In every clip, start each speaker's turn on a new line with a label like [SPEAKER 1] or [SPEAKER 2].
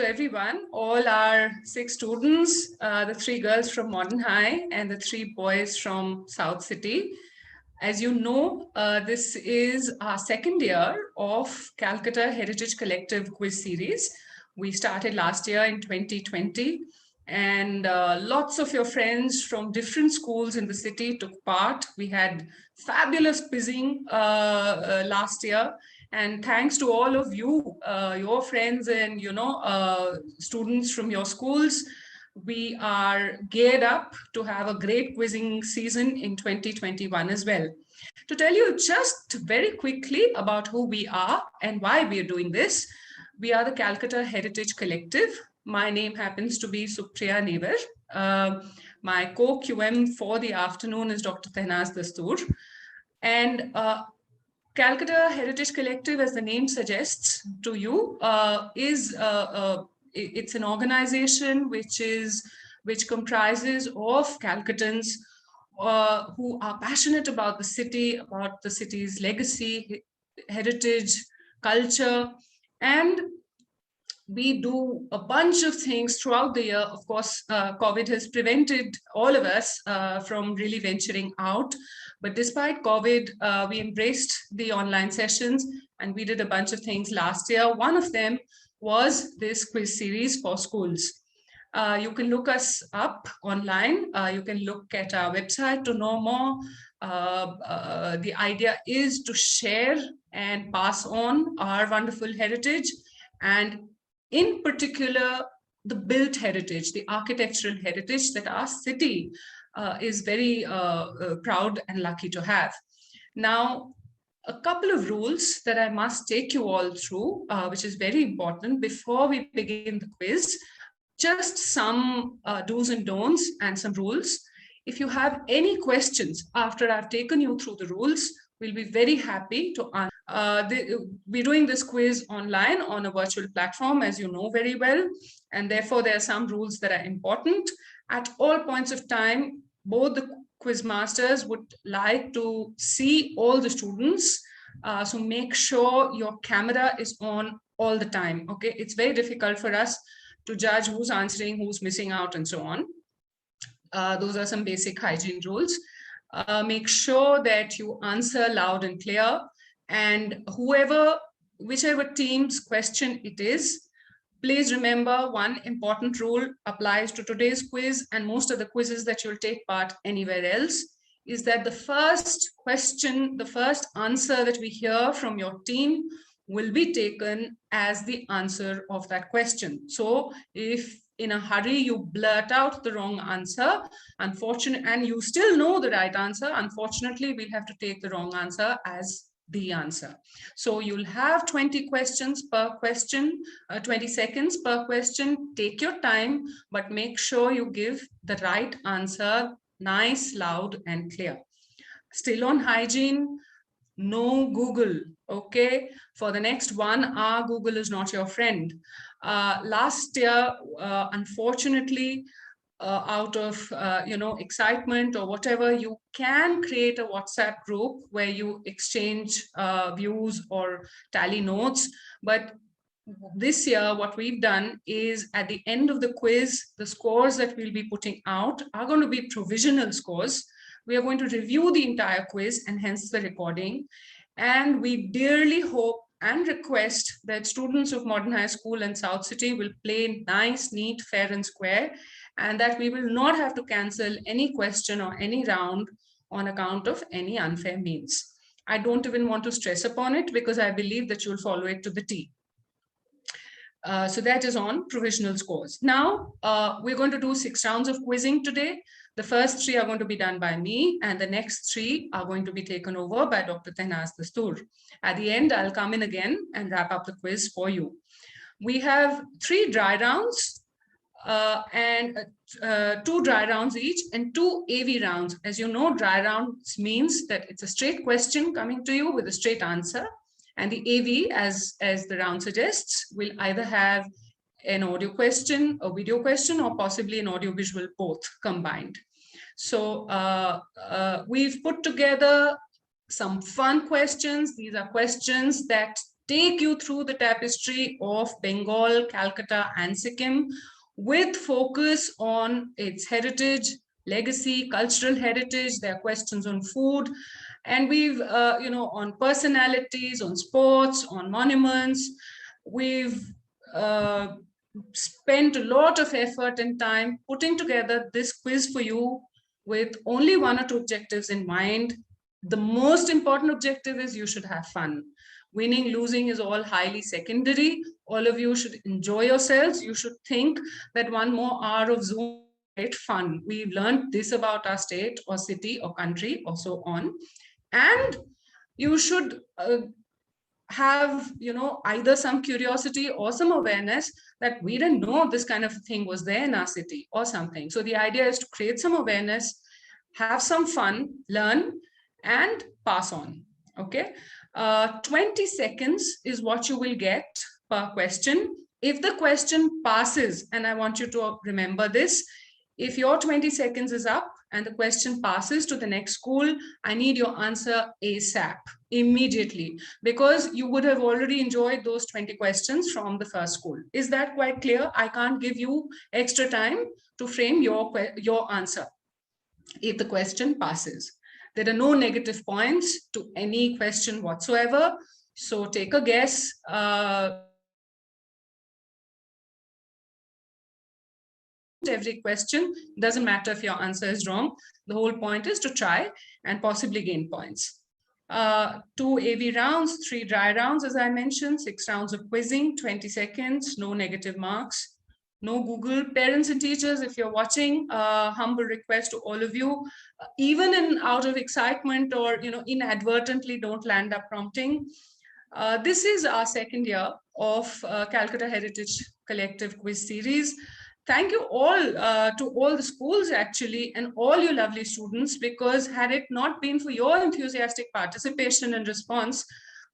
[SPEAKER 1] everyone, all our 6 students, the 3 girls from Modern High and the 3 boys from South City. As you know, this is our second year of Calcutta Heritage Collective Quiz Series. We started last year in 2020, and lots of your friends from different schools in the city took part. We had fabulous quizzing last year. And thanks to all of you, your friends and students from your schools, we are geared up to have a great quizzing season in 2021 as well. To tell you just very quickly about who we are and why we are doing this, we are the Calcutta Heritage Collective. My name happens to be Supriya Nevar. My co-QM for the afternoon is Dr. Tehnaz Dastoor. And Calcutta Heritage Collective, as the name suggests to you, it's an organization which comprises of Calcuttans who are passionate about the city's legacy, heritage, culture, and we do a bunch of things throughout the year. Of course, COVID has prevented all of us from really venturing out. But despite COVID, we embraced the online sessions and we did a bunch of things last year. One of them was this quiz series for schools. You can look us up online. You can look at our website to know more. The idea is to share and pass on our wonderful heritage, and in particular, the built heritage, the architectural heritage that our city is very proud and lucky to have. Now, a couple of rules that I must take you all through, which is very important before we begin the quiz. Just some do's and don'ts and some rules. If you have any questions after I've taken you through the rules, we'll be very happy to answer. We're doing this quiz online on a virtual platform, as you know very well, and therefore there are some rules that are important. At all points of time, both the quiz masters would like to see all the students, so make sure your camera is on all the time. Okay, it's very difficult for us to judge who's answering, who's missing out, and so on. Those are some basic hygiene rules. Make sure that you answer loud and clear, and whichever team's question it is, please remember one important rule applies to today's quiz and most of the quizzes that you'll take part anywhere else, is that the first question, the first answer that we hear from your team will be taken as the answer of that question. So if in a hurry you blurt out the wrong answer, unfortunately, and you still know the right answer, unfortunately, we'll have to take the wrong answer as the answer. So you'll have 20 questions per question, 20 seconds per question. Take your time, but make sure you give the right answer, nice, loud, and clear. Still on hygiene, no Google, okay? For the next 1 hour, Google is not your friend. Last year, unfortunately, out of excitement or whatever, you can create a WhatsApp group where you exchange views or tally notes. But this year, what we've done is at the end of the quiz, the scores that we'll be putting out are going to be provisional scores. We are going to review the entire quiz and hence the recording. And we dearly hope and request that students of Modern High School and South City will play nice, neat, fair and square, and that we will not have to cancel any question or any round on account of any unfair means. I don't even want to stress upon it because I believe that you'll follow it to the T. So that is on provisional scores. Now, we're going to do 6 rounds of quizzing today. The first 3 are going to be done by me, and the next 3 are going to be taken over by Dr. Tehnaz Dastoor. At the end, I'll come in again and wrap up the quiz for you. We have 3 dry rounds and 2 dry rounds each and 2 AV rounds. As you know, dry rounds means that it's a straight question coming to you with a straight answer. And the AV, as the round suggests, will either have an audio question, a video question, or possibly an audio visual, both combined. So we've put together some fun questions. These are questions that take you through the tapestry of Bengal, Calcutta, and Sikkim with focus on its heritage, legacy, cultural heritage. There are questions on food, and we've, on personalities, on sports, on monuments. We've spent a lot of effort and time putting together this quiz for you with only 1 or 2 objectives in mind. The most important objective is you should have fun. Winning, losing is all highly secondary. All of you should enjoy yourselves. You should think that 1 more hour of Zoom is great fun. We've learned this about our state or city or country or so on. And you should have, either some curiosity or some awareness that we didn't know this kind of thing was there in our city or something. So the idea is to create some awareness, have some fun, learn, and pass on. Okay. 20 seconds is what you will get per question. If the question passes, and I want you to remember this, if your 20 seconds is up and the question passes to the next school, I need your answer ASAP, immediately, because you would have already enjoyed those 20 questions from the first school. Is that quite clear? I can't give you extra time to frame your answer if the question passes. There are no negative points to any question whatsoever. So take a guess. Every question, doesn't matter if your answer is wrong. The whole point is to try and possibly gain points. 2 AV rounds, 3 dry rounds, as I mentioned, 6 rounds of quizzing, 20 seconds, no negative marks, no Google. Parents and teachers, if you're watching, humble request to all of you, even out of excitement or inadvertently, don't land up prompting. This is our second year of Calcutta Heritage Collective Quiz Series. Thank you all to all the schools actually, and all you lovely students, because had it not been for your enthusiastic participation and response,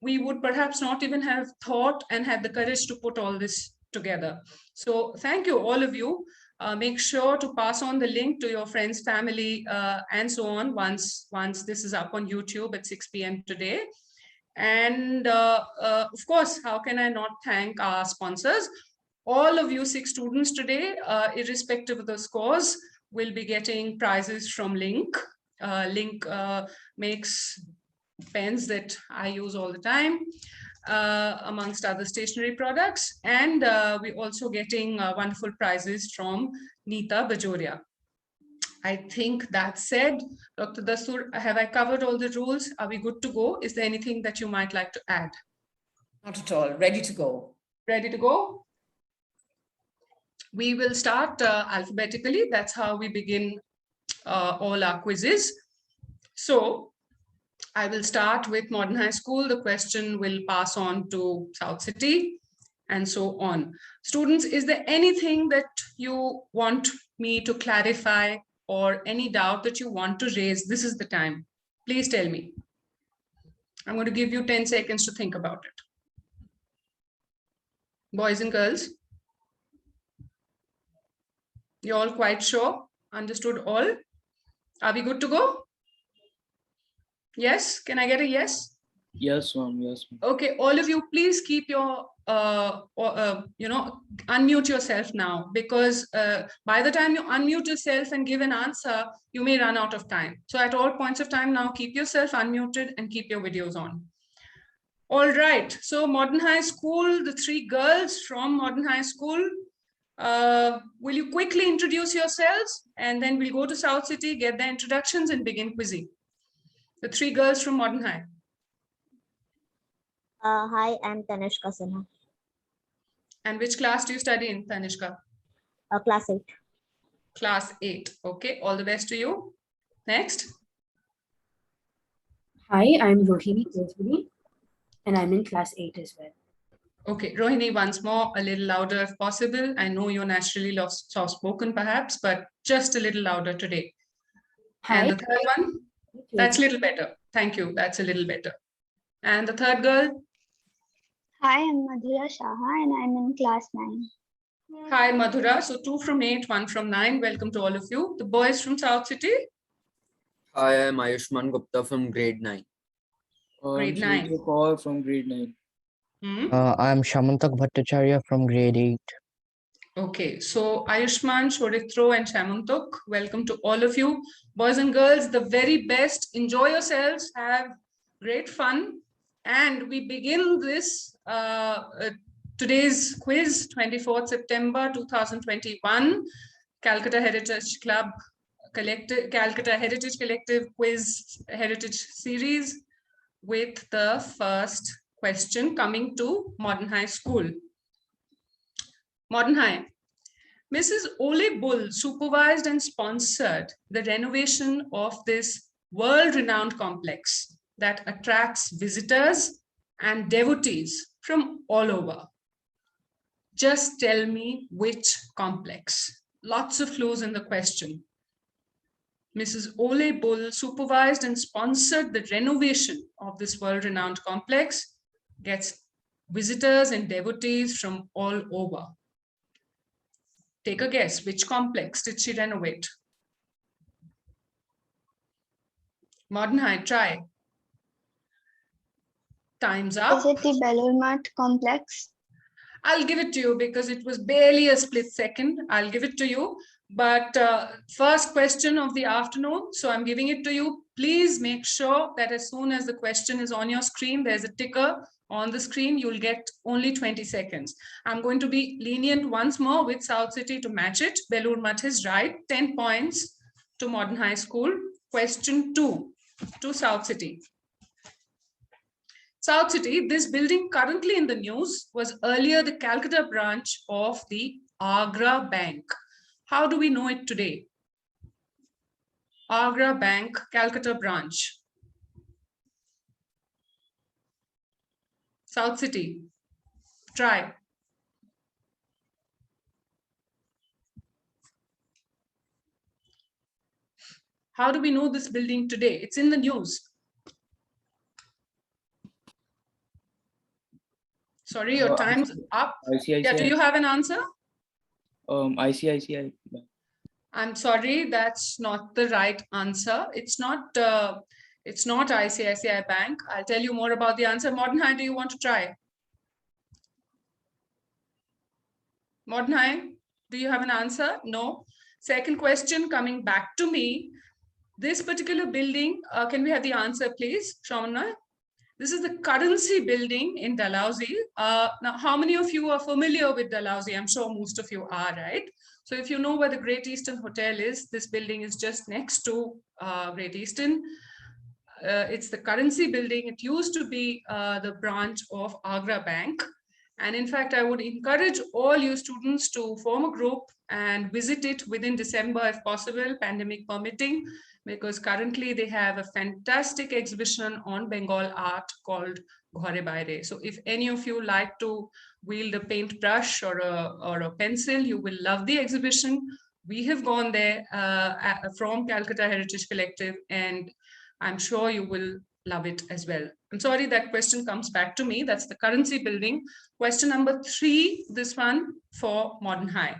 [SPEAKER 1] we would perhaps not even have thought and had the courage to put all this together. So thank you, all of you. Make sure to pass on the link to your friends, family, and so on once this is up on YouTube at 6 p.m. today. And of course, how can I not thank our sponsors? All of you 6 students today, irrespective of the scores, will be getting prizes from Link. Link makes pens that I use all the time, amongst other stationery products. And we're also getting wonderful prizes from Neeta Bajoria. I think that said, Dr. Dastur, have I covered all the rules? Are we good to go? Is there anything that you might like to add?
[SPEAKER 2] Not at all. Ready to go.
[SPEAKER 1] Ready to go? We will start alphabetically. That's how we begin all our quizzes. So I will start with Modern High School. The question will pass on to South City and so on. Students, is there anything that you want me to clarify or any doubt that you want to raise? This is the time. Please tell me. I'm going to give you 10 seconds to think about it. Boys and girls, you're all quite sure? Understood all? Are we good to go? Yes? Can I get a yes?
[SPEAKER 3] Yes, ma'am. Yes, ma'am.
[SPEAKER 1] Okay, all of you, please keep your, unmute yourself now, because by the time you unmute yourself and give an answer, you may run out of time. So at all points of time now, keep yourself unmuted and keep your videos on. All right, so Modern High School, the 3 girls from Modern High School, will you quickly introduce yourselves, and then we'll go to South City, get their introductions and begin quizzing. The 3 girls from Modern High.
[SPEAKER 4] Hi, I'm Tanishka Sinha.
[SPEAKER 1] And which class do you study in, Tanishka?
[SPEAKER 4] Class 8.
[SPEAKER 1] Class 8. Okay, all the best to you. Next.
[SPEAKER 5] Hi, I'm Rohini Kosburi, and I'm in class 8 as well.
[SPEAKER 1] Okay, Rohini, once more, a little louder if possible. I know you're naturally soft-spoken perhaps, but just a little louder today.
[SPEAKER 5] Hi.
[SPEAKER 1] And the third one? That's a little better. Thank you. That's a little better. And the third girl?
[SPEAKER 6] Hi, I'm Madhura Shaha and I'm in class 9.
[SPEAKER 1] Hi, Madhura. So 2 from 8, 1 from 9. Welcome to all of you. The boys from South City?
[SPEAKER 7] Hi, I'm Ayushman Gupta from grade 9.
[SPEAKER 1] Grade 9.
[SPEAKER 3] Kaur from grade 9.
[SPEAKER 1] Hmm?
[SPEAKER 3] I'm Shamantak Bhattacharya from grade 8.
[SPEAKER 1] Okay, so Ayushman, Shoritro, and Shamantok, welcome to all of you. Boys and girls, the very best. Enjoy yourselves, have great fun. And we begin this today's quiz, 24th September 2021, Calcutta Heritage Club Collective, Calcutta Heritage Collective Quiz Heritage Series, with the first question coming to Modern High School. Modern High. Mrs. Ole Bull supervised and sponsored the renovation of this world-renowned complex that attracts visitors and devotees from all over. Just tell me which complex. Lots of clues in the question. Mrs. Ole Bull supervised and sponsored the renovation of this world-renowned complex, gets visitors and devotees from all over. Take a guess, which complex did she renovate? Modern High, try. Time's up.
[SPEAKER 6] Is it the Belur Math complex?
[SPEAKER 1] I'll give it to you because it was barely a split second. I'll give it to you. But first question of the afternoon, so I'm giving it to you. Please make sure that as soon as the question is on your screen, there's a ticker on the screen, you'll get only 20 seconds. I'm going to be lenient once more with South City to match it. Belur Math is right, 10 points to Modern High School. Question 2 to South City. South City, this building currently in the news was earlier the Calcutta branch of the Agra Bank. How do we know it today? Agra Bank, Calcutta branch. South City, try. How do we know this building today? It's in the news. Sorry, your time's up.
[SPEAKER 3] ICICI.
[SPEAKER 1] Yeah, do you have an answer?
[SPEAKER 3] ICICI.
[SPEAKER 1] I'm sorry, that's not the right answer. It's not ICICI Bank. I'll tell you more about the answer. Modern High, do you want to try? Modern High, do you have an answer? No. Second question coming back to me. This particular building, can we have the answer, please, Shamanna? This is the currency building in Dalhousie. Now, how many of you are familiar with Dalhousie? I'm sure most of you are, right? So if you know where the Great Eastern Hotel is, this building is just next to Great Eastern. It's the currency building. It used to be the branch of Agra Bank. And in fact, I would encourage all you students to form a group and visit it within December if possible, pandemic permitting, because currently they have a fantastic exhibition on Bengal art called Ghore Baire. So if any of you like to wield a paintbrush or a pencil, you will love the exhibition. We have gone there from Calcutta Heritage Collective, and I'm sure you will love it as well. I'm sorry that question comes back to me. That's the currency building. Question number 3, this one for Modern High.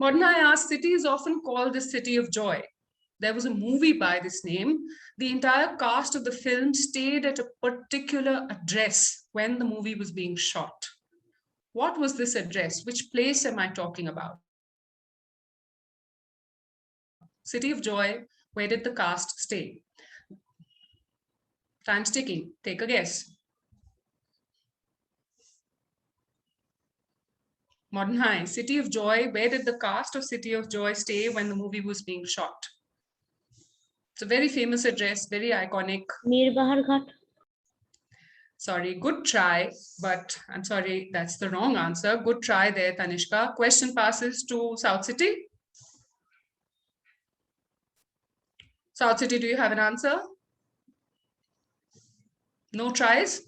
[SPEAKER 1] Modern High asks, city is often called the city of joy. There was a movie by this name. The entire cast of the film stayed at a particular address when the movie was being shot. What was this address? Which place am I talking about? City of Joy, where did the cast stay? Time's ticking. Take a guess. Modern High, City of Joy, where did the cast of City of Joy stay when the movie was being shot? It's a very famous address, very iconic.
[SPEAKER 4] Mir Bahar Ghat.
[SPEAKER 1] Sorry, good try, but I'm sorry, that's the wrong answer. Good try there, Tanishka. Question passes to South City. South City, do you have an answer? No tries?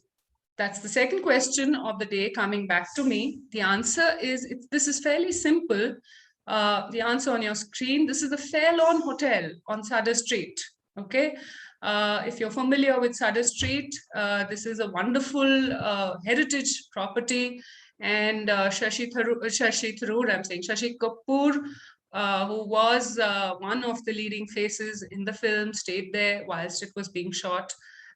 [SPEAKER 1] That's the second question of the day coming back to me. The answer is, this is fairly simple. The answer on your screen, this is the Fairlawn Hotel on Sutter Street, okay? If you're familiar with Sutter Street, this is a wonderful heritage property, and Shashi Kapoor, who was one of the leading faces in the film, stayed there whilst it was being shot.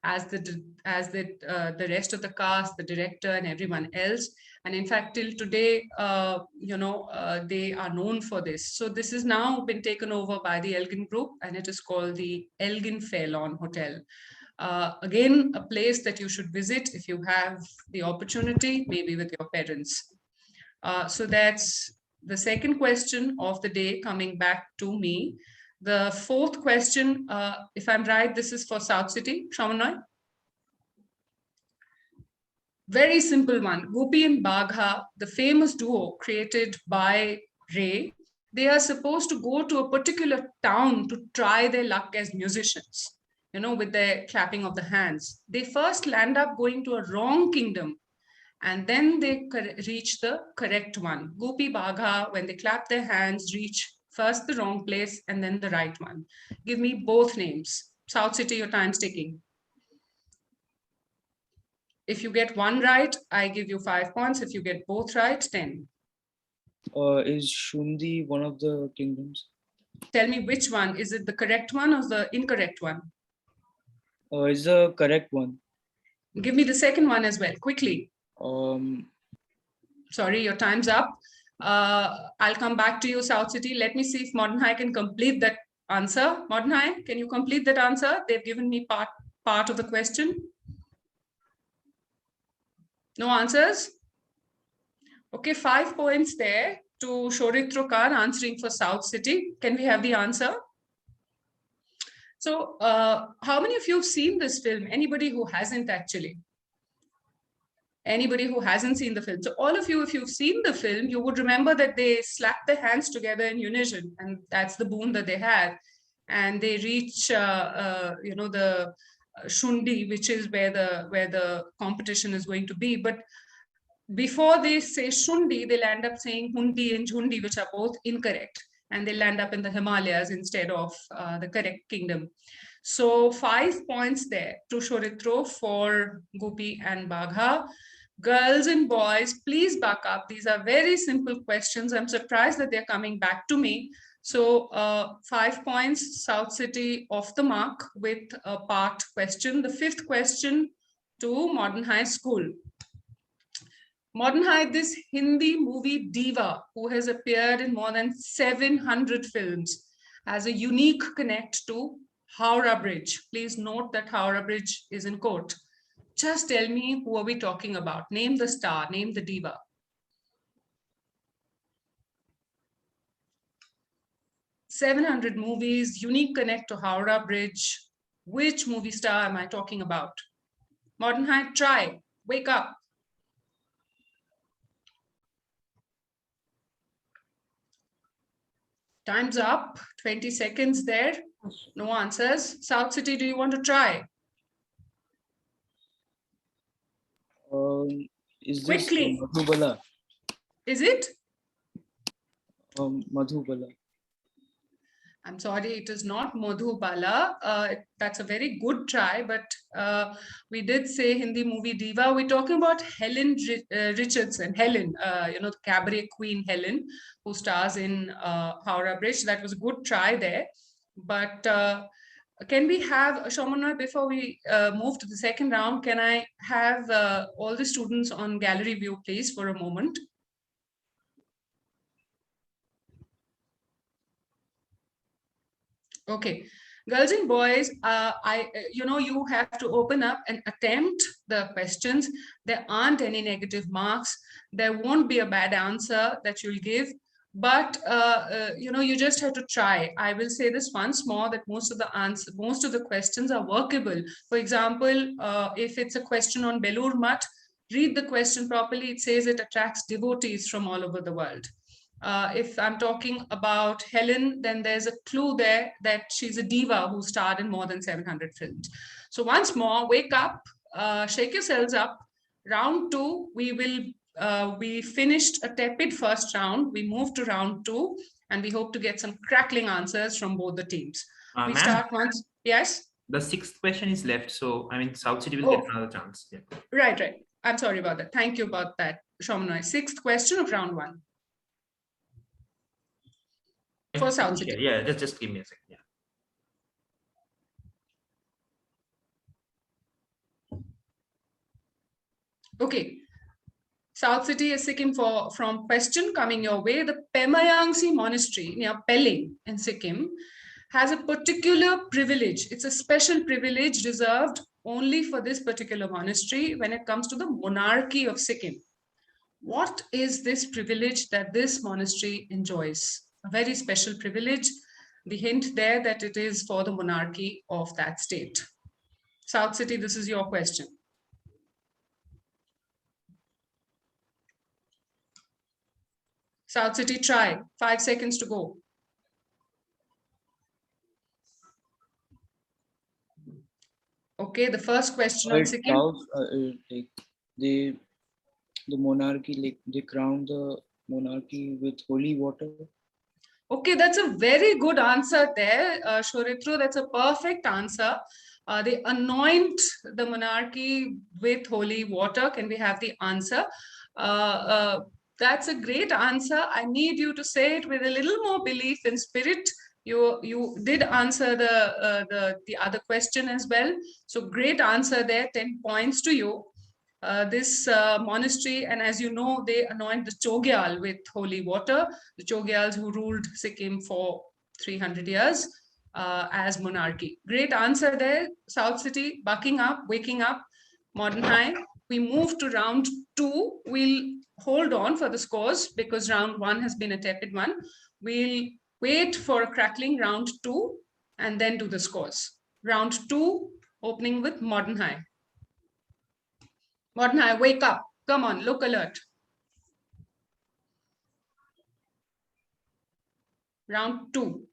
[SPEAKER 1] as the rest of the cast, the director, and everyone else. And in fact, till today, they are known for this. So this has now been taken over by the Elgin Group, and it is called the Elgin Fairlawn Hotel. Again, a place that you should visit if you have the opportunity, maybe with your parents. So that's the second question of the day coming back to me. The fourth question, if I'm right, this is for South City, Shravannoy. Very simple one. Gopi and Bagha, the famous duo created by Ray, they are supposed to go to a particular town to try their luck as musicians, with their clapping of the hands. They first land up going to a wrong kingdom, and then they reach the correct one. Gopi Bagha, when they clap their hands, reach first the wrong place and then the right one. Give me both names. South City, your time's ticking. If you get one right, I give you 5 points. If you get both right, 10.
[SPEAKER 8] Is Shundi one of the kingdoms?
[SPEAKER 1] Tell me which one. Is it the correct one or the incorrect one?
[SPEAKER 8] Is the correct one.
[SPEAKER 1] Give me the second one as well, quickly. Sorry, your time's up. I'll come back to you, South City. Let me see if Modern High can complete that answer. Modern High, can you complete that answer? They've given me part of the question. No answers? Okay, 5 points there to Shoritro Kar answering for South City. Can we have the answer? So how many of you have seen this film? Anybody who hasn't actually? Anybody who hasn't seen the film? So all of you, if you've seen the film, you would remember that they slap their hands together in unison, and that's the boon that they have. And they reach, the Shundi, which is where the competition is going to be. But before they say Shundi, they'll end up saying Hundi and Jhundi, which are both incorrect. And they'll end up in the Himalayas instead of the correct kingdom. So 5 points there to Shoritro for Gopi and Bagha. Girls and boys, please back up. These are very simple questions. I'm surprised that they're coming back to me. So 5 points, South City off the mark with a part question. The fifth question to Modern High School. Modern High, this Hindi movie diva who has appeared in more than 700 films has a unique connect to Howrah Bridge. Please note that Howrah Bridge is in quote. Just tell me, who are we talking about? Name the star, name the diva. "700 movies, unique connect to Howrah Bridge. Which movie star am I talking about? Modern High, try, wake up. Time's up, 20 seconds there. No answers. South City, do you want to try?
[SPEAKER 8] Is
[SPEAKER 1] Quickly.
[SPEAKER 8] this Madhubala?
[SPEAKER 1] Is it?
[SPEAKER 8] Madhubala.
[SPEAKER 1] I'm sorry, it is not Madhubala. That's a very good try, but we did say Hindi movie diva. We're talking about Helen Richardson. Helen, the cabaret queen Helen, who stars in Howrah Bridge. That was a good try there. But can we have, Shomanoy, before we move to the second round, can I have all the students on gallery view, please, for a moment? Okay, girls and boys, you have to open up and attempt the questions. There aren't any negative marks. There won't be a bad answer that you'll give, but you just have to try. I will say this once more, that most of the questions are workable. For example, if it's a question on Belur Math, read the question properly. It says it attracts devotees from all over the world. If I'm talking about Helen, then there's a clue there that she's a diva who starred in more than 700 films. So once more, wake up, shake yourselves up. Round two, we finished a tepid first round. We moved to round two, and we hope to get some crackling answers from both the teams. We start once. Yes?
[SPEAKER 9] The sixth question is left. So, I mean, South City will get another chance. Yeah.
[SPEAKER 1] Right. I'm sorry about that. Thank you about that, Shomanoy. Sixth question of round one. For South City.
[SPEAKER 9] Yeah, just give me a second. Yeah.
[SPEAKER 1] Okay. South City is Sikkim from question coming your way. The Pemayangsi Monastery near Pelling in Sikkim has a particular privilege. It's a special privilege reserved only for this particular monastery when it comes to the monarchy of Sikkim. What is this privilege that this monastery enjoys? A very special privilege. The hint there that it is for the monarchy of that state. South City, this is your question. South City, try. 5 seconds to go. Okay, the first question on Sikkim.
[SPEAKER 8] Like the monarchy, like they crown the monarchy with holy water.
[SPEAKER 1] Okay, that's a very good answer there, Shoritru. That's a perfect answer. They anoint the monarchy with holy water. Can we have the answer? That's a great answer. I need you to say it with a little more belief and spirit. You did answer the other question as well. So great answer there. 10 points to you. This monastery, and as you know, they anoint the Chogyal with holy water. The Chogyals who ruled Sikkim for 300 years as monarchy. Great answer there. South City, bucking up, waking up. Modern High. We move to round 2. We'll hold on for the scores because round 1 has been a tepid one. We'll wait for a crackling round 2 and then do the scores. Round 2, opening with Modern High. Modern High, wake up. Come on, look alert. Round 2.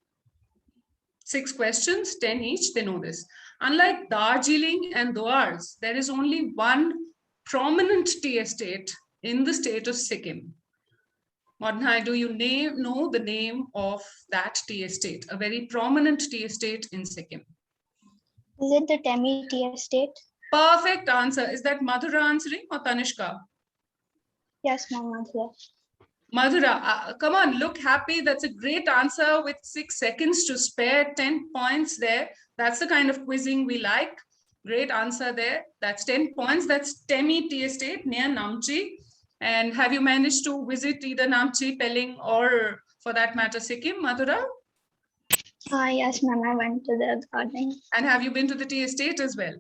[SPEAKER 1] 6 questions, 10 each, they know this. Unlike Darjeeling and Doars, there is only one prominent tea estate in the state of Sikkim. Modern High, do you know the name of that tea estate? A very prominent tea estate in Sikkim.
[SPEAKER 6] Is it the Temi Tea Estate?
[SPEAKER 1] Perfect answer. Is that Madhura answering or Tanishka?
[SPEAKER 6] Yes, Ma'am, Madhura.
[SPEAKER 1] Madhura, come on, look happy. That's a great answer with 6 seconds to spare. 10 points there. That's the kind of quizzing we like. Great answer there. That's 10 points. That's Temi Tea Estate near Namchi. And have you managed to visit either Namchi, Pelling, or for that matter, Sikkim, Madhura?
[SPEAKER 6] Yes, Ma'am, I went to the garden.
[SPEAKER 1] And have you been to the tea estate as well?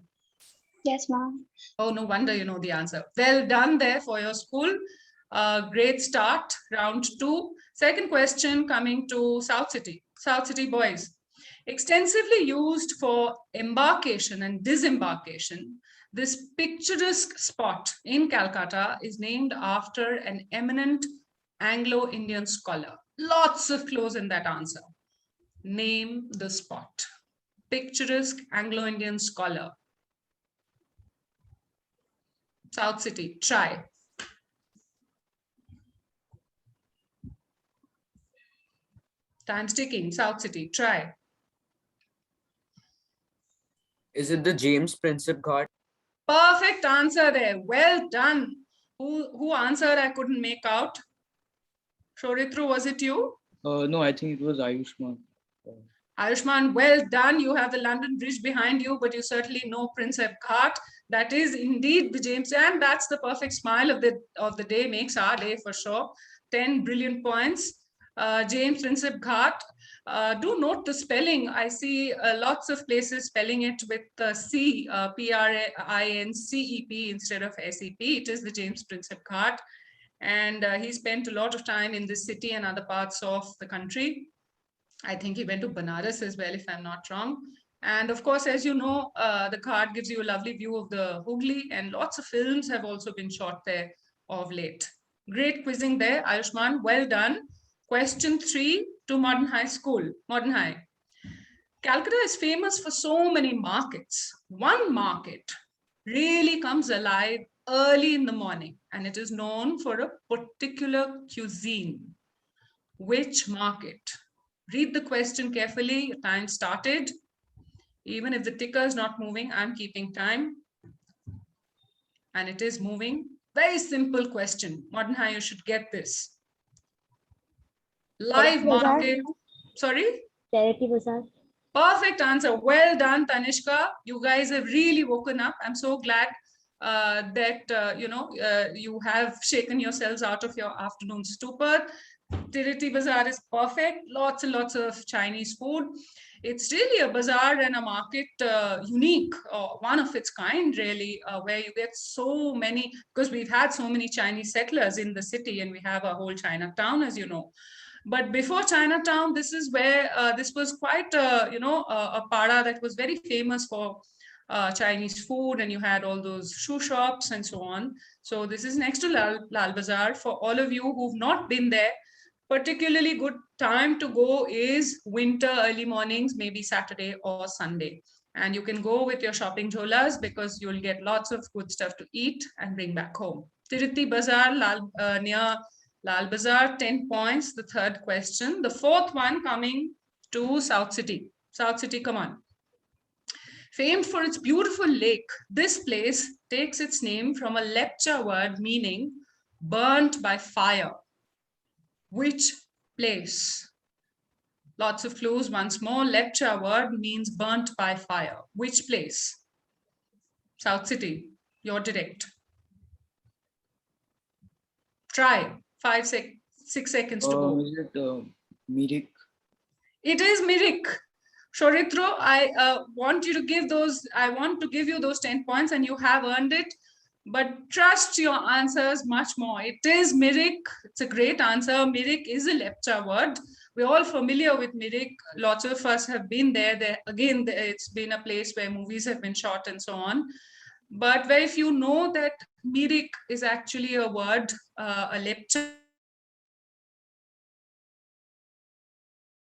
[SPEAKER 6] Yes, Ma'am.
[SPEAKER 1] Oh, no wonder you know the answer. Well done there for your school. Great start, round 2. Second question coming to South City. South City boys. Extensively used for embarkation and disembarkation, this picturesque spot in Calcutta is named after an eminent Anglo-Indian scholar. Lots of clues in that answer. Name the spot. Picturesque Anglo-Indian scholar. South City, try. Time's ticking. South City, try.
[SPEAKER 7] Is it the James Princip Ghat?
[SPEAKER 1] Perfect answer there. Well done. Who answered? I couldn't make out. Shoritru, was it you?
[SPEAKER 8] No, I think it was Ayushman.
[SPEAKER 1] Ayushman, well done. You have the London Bridge behind you, but you certainly know Princep Ghat. That is indeed the James, and that's the perfect smile of the day. Makes our day for sure. 10 brilliant points. James Princep Ghat. Do note the spelling. I see lots of places spelling it with C, P-R-I-N-C-E-P instead of S-E-P. It is the James Princep Ghat. And he spent a lot of time in this city and other parts of the country. I think he went to Banaras as well, if I'm not wrong. And of course, as you know, the Ghat gives you a lovely view of the Hooghly, and lots of films have also been shot there of late. Great quizzing there, Ayushman. Well done. Question 3 to Modern High School. Modern High. Calcutta is famous for so many markets. One market really comes alive early in the morning, and it is known for a particular cuisine. Which market? Read the question carefully. Your time started. Even if the ticker is not moving, I'm keeping time. And it is moving. Very simple question. Modern High, you should get this. Live market. Sorry?
[SPEAKER 4] Charity Bazaar.
[SPEAKER 1] Perfect answer. Well done, Tanishka. You guys have really woken up. I'm so glad. that you have shaken yourselves out of your afternoon stupor. Tiriti Bazaar is perfect. Lots and lots of Chinese food. It's really a bazaar and a market unique, one of its kind, really, where you get so many, because we've had so many Chinese settlers in the city and we have a whole Chinatown, as you know. But before Chinatown, this is where this was quite, a para that was very famous for Chinese food, and you had all those shoe shops and so on. So this is next to Lal Bazaar. For all of you who've not been there, particularly good time to go is winter early mornings, maybe Saturday or Sunday. And you can go with your shopping jholas because you'll get lots of good stuff to eat and bring back home. Tiriti Bazaar, near Lal Bazaar, 10 points, the third question. The fourth one coming to South City. South City, come on. Famed for its beautiful lake, this place takes its name from a Lepcha word meaning burnt by fire. Which place? Lots of clues once more. Lepcha word means burnt by fire. Which place? South City, you're direct. Try. 6 seconds to go.
[SPEAKER 8] Is it Mirik?
[SPEAKER 1] It is Mirik. Shoritro, I want you to give those, I want to give you those 10 points and you have earned it. But trust your answers much more. It is Mirik. It's a great answer. Mirik is a Lepcha word. We're all familiar with Mirik. Lots of us have been there. Again, it's been a place where movies have been shot and so on. But very few know that Mirik is actually a word, a Lepcha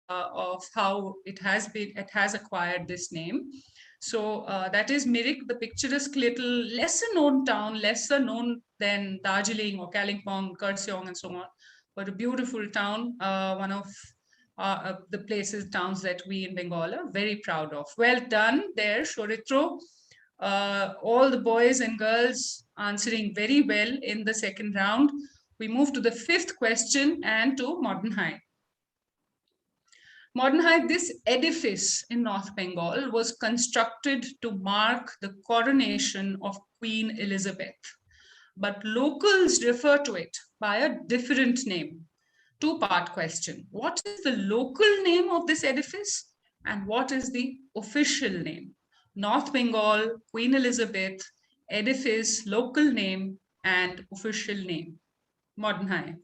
[SPEAKER 1] of how it has acquired this name. So that is Mirik, the picturesque little lesser known town, lesser known than Darjeeling or Kalimpong, Kurseong and so on, but a beautiful town, one of the towns that we in Bengal are very proud of. Well done there, Shoritro. All the boys and girls answering very well in the second round. We move to the fifth question and to Modern High. Modern High, this edifice in North Bengal was constructed to mark the coronation of Queen Elizabeth. But locals refer to it by a different name. Two-part question. What is the local name of this edifice? And what is the official name? North Bengal, Queen Elizabeth, edifice, local name, and official name. Modern High.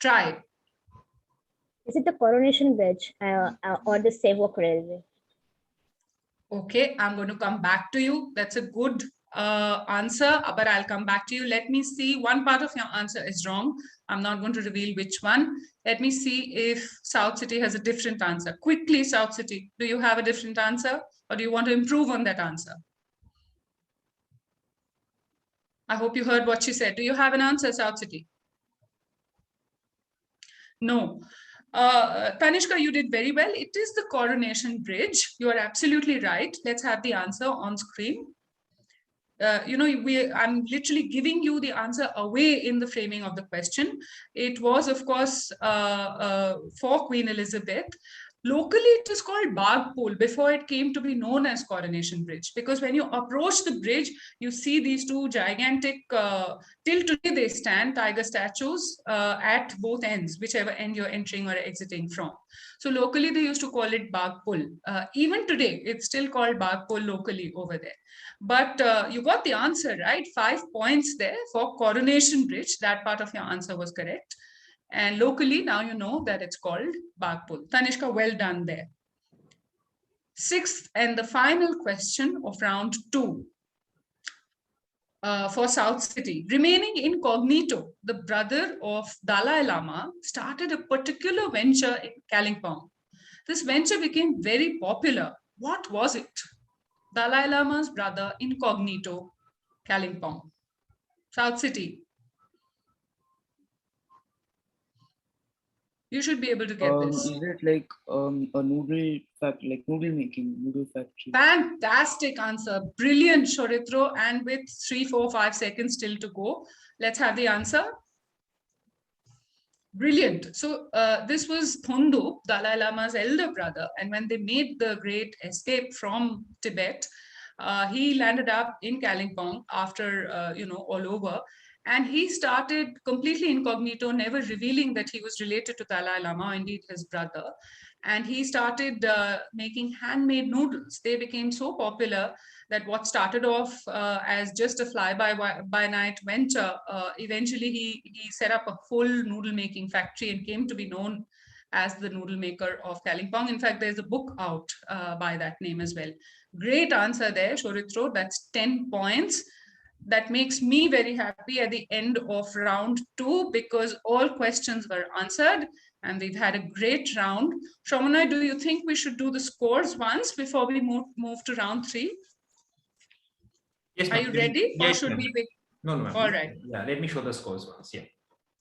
[SPEAKER 1] Try.
[SPEAKER 4] Is it the Coronation Bridge or the Sevok Railway?
[SPEAKER 1] Okay, I'm going to come back to you. That's a good answer, but I'll come back to you. Let me see. One part of your answer is wrong. I'm not going to reveal which one. Let me see if South City has a different answer. Quickly, South City, do you have a different answer or do you want to improve on that answer? I hope you heard what she said. Do you have an answer, South City? No. Tanishka, you did very well. It is the Coronation Bridge. You are absolutely right. Let's have the answer on screen. I'm literally giving you the answer away in the framing of the question. It was, of course, for Queen Elizabeth. Locally, it is called Bagpul before it came to be known as Coronation Bridge, because when you approach the bridge, you see these two gigantic, till today they stand, tiger statues at both ends, whichever end you're entering or exiting from. So locally, they used to call it Bagpul. Even today, it's still called Bagpul locally over there. But you got the answer, right? 5 points there for Coronation Bridge. That part of your answer was correct. And locally, now you know that it's called Bagpul. Tanishka, well done there. Sixth and the final question of round 2 for South City. Remaining incognito, the brother of Dalai Lama started a particular venture in Kalimpong. This venture became very popular. What was it? Dalai Lama's brother, incognito, Kalimpong. South City. You should be able to get this.
[SPEAKER 8] Is it like a noodle factory?
[SPEAKER 1] Fantastic answer. Brilliant, Shoritro. And with 3, 4, 5 seconds still to go, let's have the answer. Brilliant. So this was Thondup, Dalai Lama's elder brother. And when they made the great escape from Tibet, he landed up in Kalimpong after, all over. And he started completely incognito, never revealing that he was related to Dalai Lama, or indeed his brother. And he started making handmade noodles. They became so popular that what started off as just a fly-by-night venture, eventually he set up a full noodle making factory and came to be known as the noodle maker of Kalimpong. In fact, there's a book out by that name as well. Great answer there, Shoritro. That's 10 points. That makes me very happy at the end of round 2 because all questions were answered and we've had a great round. Shomana, do you think we should do the scores once before we move to round 3?
[SPEAKER 9] Yes,
[SPEAKER 1] Are
[SPEAKER 9] ma'am.
[SPEAKER 1] you ready? Or
[SPEAKER 9] Yes,
[SPEAKER 1] should
[SPEAKER 9] ma'am.
[SPEAKER 1] we wait?
[SPEAKER 9] No, no, ma'am.
[SPEAKER 1] All right.
[SPEAKER 9] Yeah, let me show the scores once. Yeah.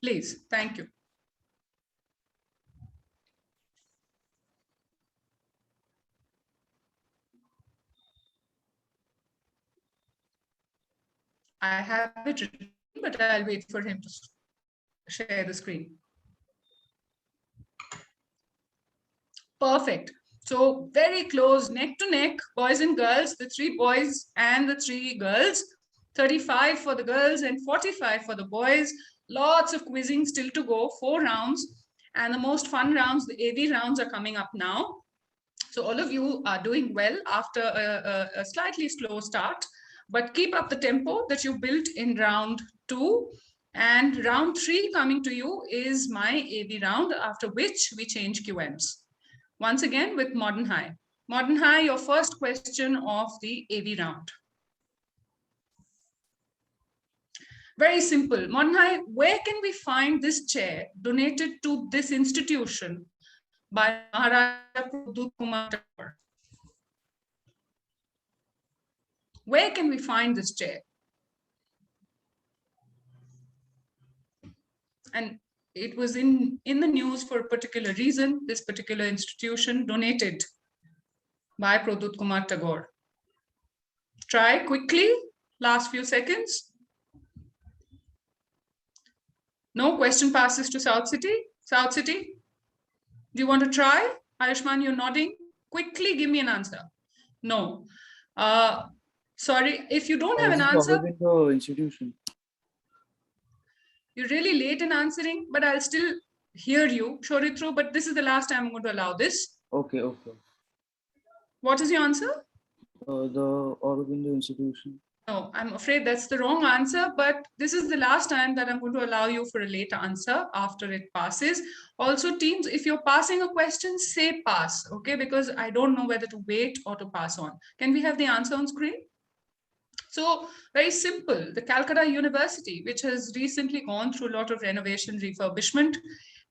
[SPEAKER 1] Please, thank you. I have it written, but I'll wait for him to share the screen. Perfect. So very close, neck to neck, boys and girls, the 3 boys and the 3 girls, 35 for the girls and 45 for the boys. Lots of quizzing still to go, 4 rounds. And the most fun rounds, the AV rounds are coming up now. So all of you are doing well after a slightly slow start, but keep up the tempo that you built in round 2. And round 3 coming to you is my AV round, after which we change QMs. Once again with Modern High. Modern High, your first question of the AV round. Very simple. Modern High, where can we find this chair donated to this institution by Maharaja Pradut Kumar Tagore? Where can we find this chair? And it was in the news for a particular reason. This particular institution donated by Pradut Kumar Tagore. Try quickly, last few seconds. No, question passes to South City. South City, do you want to try? Ayushman, you're nodding. Quickly give me an answer. No. Sorry, if you don't have an answer,
[SPEAKER 8] The institution.
[SPEAKER 1] you're really late in answering, but I'll still hear you, Shoritru, but this is the last time I'm going to allow this.
[SPEAKER 8] Okay, okay.
[SPEAKER 1] What is your answer?
[SPEAKER 8] The Aurobindo institution.
[SPEAKER 1] No, I'm afraid that's the wrong answer, but this is the last time that I'm going to allow you for a late answer after it passes. Also, teams, if you're passing a question, say pass, okay? Because I don't know whether to wait or to pass on. Can we have the answer on screen? So very simple, the Calcutta University, which has recently gone through a lot of renovation refurbishment.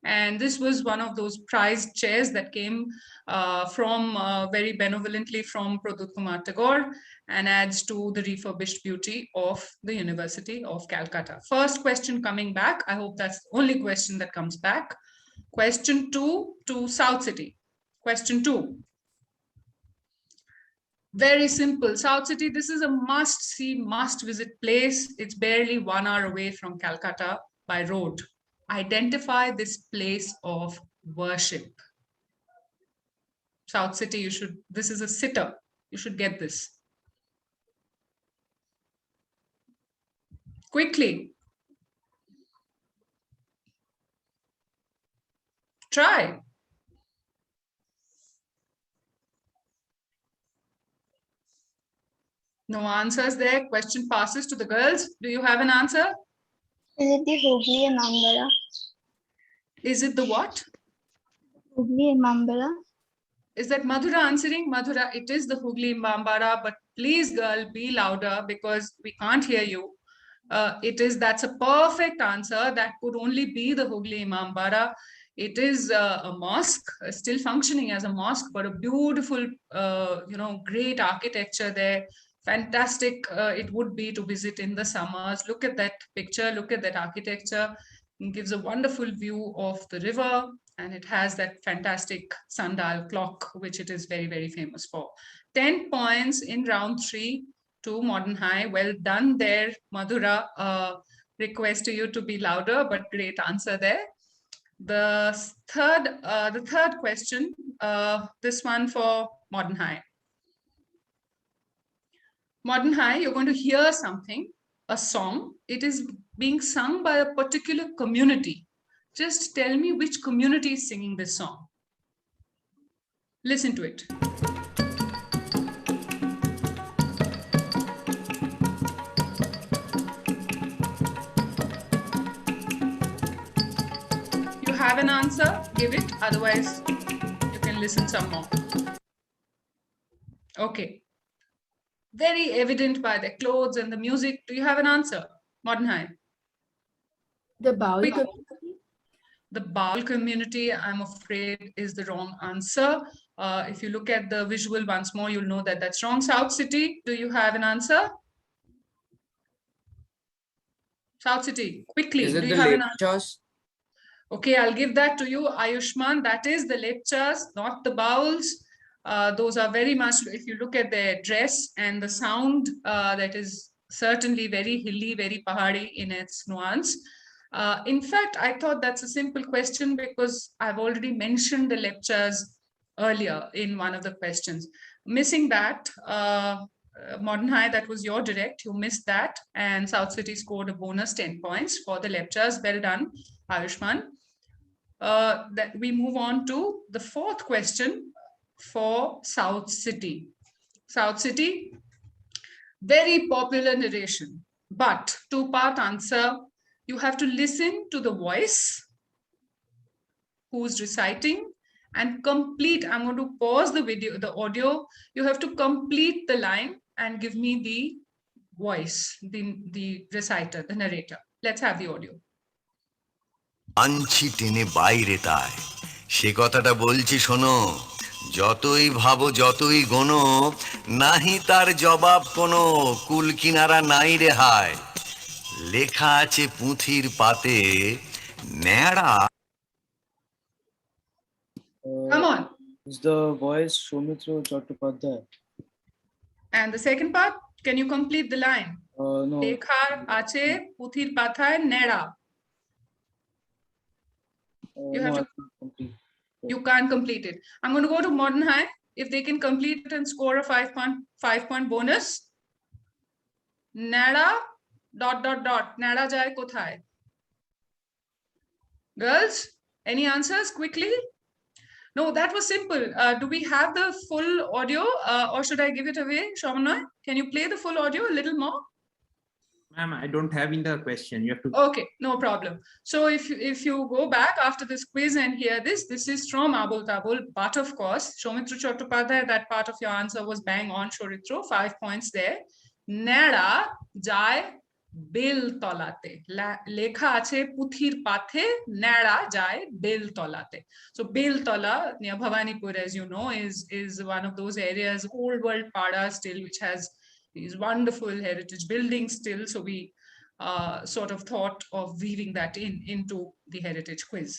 [SPEAKER 1] And this was one of those prized chairs that came very benevolently from Pradut Kumar Tagore and adds to the refurbished beauty of the University of Calcutta. First question coming back. I hope that's the only question that comes back. Question 2 to South City. Question 2. Very simple. South City, this is a must-see, must-visit place. It's barely 1 hour away from Calcutta by road. Identify this place of worship. South City, this is a sitter. You should get this. Quickly. Try. No answers there. Question passes to the girls. Do you have an answer?
[SPEAKER 6] Is it the Hooghly Imambara?
[SPEAKER 1] Is it the what?
[SPEAKER 6] Hooghly Imambara?
[SPEAKER 1] Is that Madhura answering? Madhura, it is the Hooghly Imambara, but please, girl, be louder because we can't hear you. That's a perfect answer. That could only be the Hooghly Imambara. It is a mosque, still functioning as a mosque, but a beautiful, great architecture there. Fantastic it would be to visit in the summers. Look at that picture, look at that architecture. It gives a wonderful view of the river, and it has that fantastic sundial clock, which it is very, very famous for. 10 points in round 3 to Modern High. Well done there, Madhura. Request to you to be louder, but great answer there. The third question, this one for Modern High. Modern High, you're going to hear something, a song. It is being sung by a particular community. Just tell me which community is singing this song. Listen to it. You have an answer, give it. Otherwise, you can listen some more. Okay. Very evident by their clothes and the music. Do you have an answer? Modern High.
[SPEAKER 5] The Baul
[SPEAKER 1] Quick.
[SPEAKER 5] community.
[SPEAKER 1] The Baul community, I'm afraid, is the wrong answer. If you look at the visual once more, you'll know that that's wrong. South City, do you have an answer? South City, quickly.
[SPEAKER 7] Is it
[SPEAKER 1] do
[SPEAKER 7] the
[SPEAKER 1] you have an answer?
[SPEAKER 7] Lepchas?
[SPEAKER 1] Okay, I'll give that to you, Ayushman. That is the Lepchas, not the Bauls. Those are very much, if you look at their dress and the sound, that is certainly very hilly, very pahari in its nuance. In fact, I thought that's a simple question because I've already mentioned the Lepchas earlier in one of the questions. Missing that, Modern High, that was your direct, you missed that, and South City scored a bonus 10 points for the Lepchas. Well done, Ayushman. That we move on to the fourth question for South City. South City, very popular narration, but two-part answer. You have to listen to the voice who's reciting and complete. I'm going to pause the video, the audio. You have to complete the line and give me the voice, the reciter, the narrator. Let's have the audio.
[SPEAKER 10] আনছি টেনে বাইরে তাই সে কথাটা বলছি শোনো যতই ভাবো যতই গোনো নাহি তার জবাব কোনো কুল কিনারা নাই রে হায় লেখা আছে পুঁথির পাতে ন্যাড়া
[SPEAKER 1] Come on.
[SPEAKER 8] Is the voice Soumitra Chattopadhyay?
[SPEAKER 1] And the second part, can you complete the line?
[SPEAKER 8] No.
[SPEAKER 1] Lekhar ache puthir pathay nera. You have
[SPEAKER 8] No,
[SPEAKER 1] to-
[SPEAKER 8] I can't complete.
[SPEAKER 1] You can't complete it. I'm going to go to Modern High. If they can complete it and score a 5-point bonus. Nada ... Nada jai kothay. Girls, any answers quickly? No, that was simple. Do we have the full audio or should I give it away? Shomanoy, can you play the full audio a little more?
[SPEAKER 9] Ma'am, I don't have in the question. You have to.
[SPEAKER 1] Okay, no problem. So if you go back after this quiz and hear this is from Abul Tabul, but of course, Soumitra Chattopadhyay, that part of your answer was bang on, Shoritro, 5 points there. Nera jai bil tolate. Lekha ache puthir pathe, nera jai bil tolate. So bil tola near Bhavanipur, as you know, is one of those areas, old world pada still, which has these wonderful heritage buildings still. So we sort of thought of weaving that into the heritage quiz.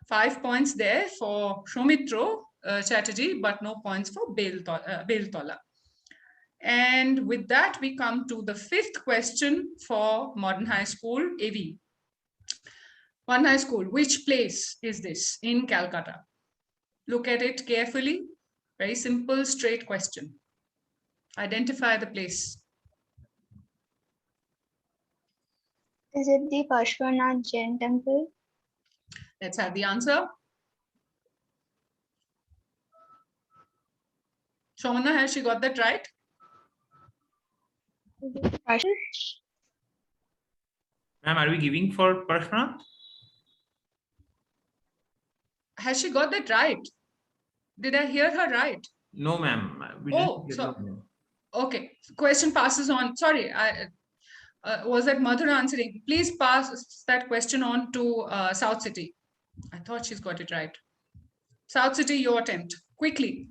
[SPEAKER 1] 5 points there for Soumitra Chatterjee, but no points for Bil Tola. And with that, we come to the fifth question for Modern High School, AV. Modern High School, which place is this in Calcutta? Look at it carefully. Very simple, straight question. Identify the place.
[SPEAKER 6] Is it the Parshvanath Jain temple?
[SPEAKER 1] Let's have the answer. Shomana, has she got that right?
[SPEAKER 9] Ma'am, are we giving for Parshvanath?
[SPEAKER 1] Has she got that right? Did I hear her right?
[SPEAKER 9] No, ma'am. We
[SPEAKER 1] Oh,
[SPEAKER 9] didn't get
[SPEAKER 1] so-
[SPEAKER 9] it, ma'am.
[SPEAKER 1] Okay, question passes on. Sorry, I was that Madhura answering? Please pass that question on to South City. I thought she's got it right. South City, your attempt, quickly.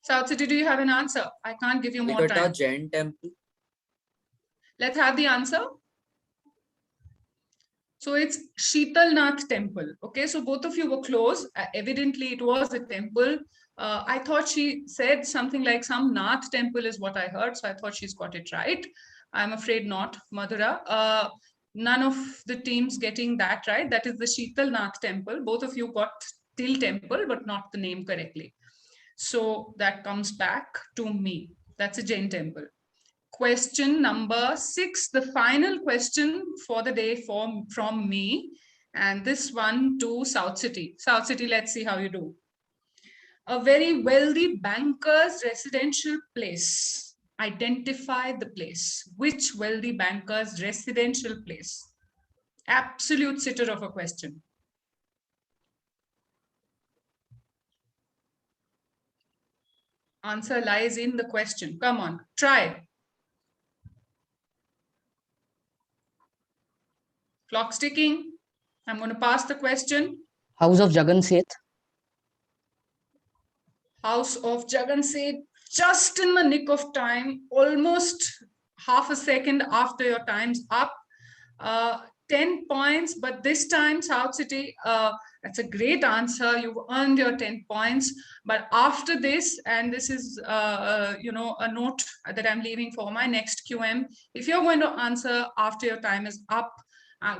[SPEAKER 1] South City, do you have an answer? I can't give you more
[SPEAKER 7] Calcutta
[SPEAKER 1] time.
[SPEAKER 7] Jain Temple.
[SPEAKER 1] Let's have the answer. So it's Sheetalnath temple. Okay, so both of you were close. Evidently, it was a temple. I thought she said something like some Nath temple is what I heard. So I thought she's got it right. I'm afraid not, Madhura. none of the teams getting that right. That is the Sheetal Nath temple. Both of you got till temple, but not the name correctly. So that comes back to me. That's a Jain temple. Question number 6, the final question for the day from me. And this one to South City. South City, let's see how you do. A very wealthy banker's residential place. Identify the place. Which wealthy banker's residential place? Absolute sitter of a question. Answer lies in the question. Come on, try. Clock's ticking. I'm going to pass the question.
[SPEAKER 3] House of Jagan Seth.
[SPEAKER 1] House of Jagan Seth, just in the nick of time, almost half a second after your time's up. 10 points, but this time South City, that's a great answer. You've earned your 10 points. But after this, and this is, a note that I'm leaving for my next QM, if you're going to answer after your time is up,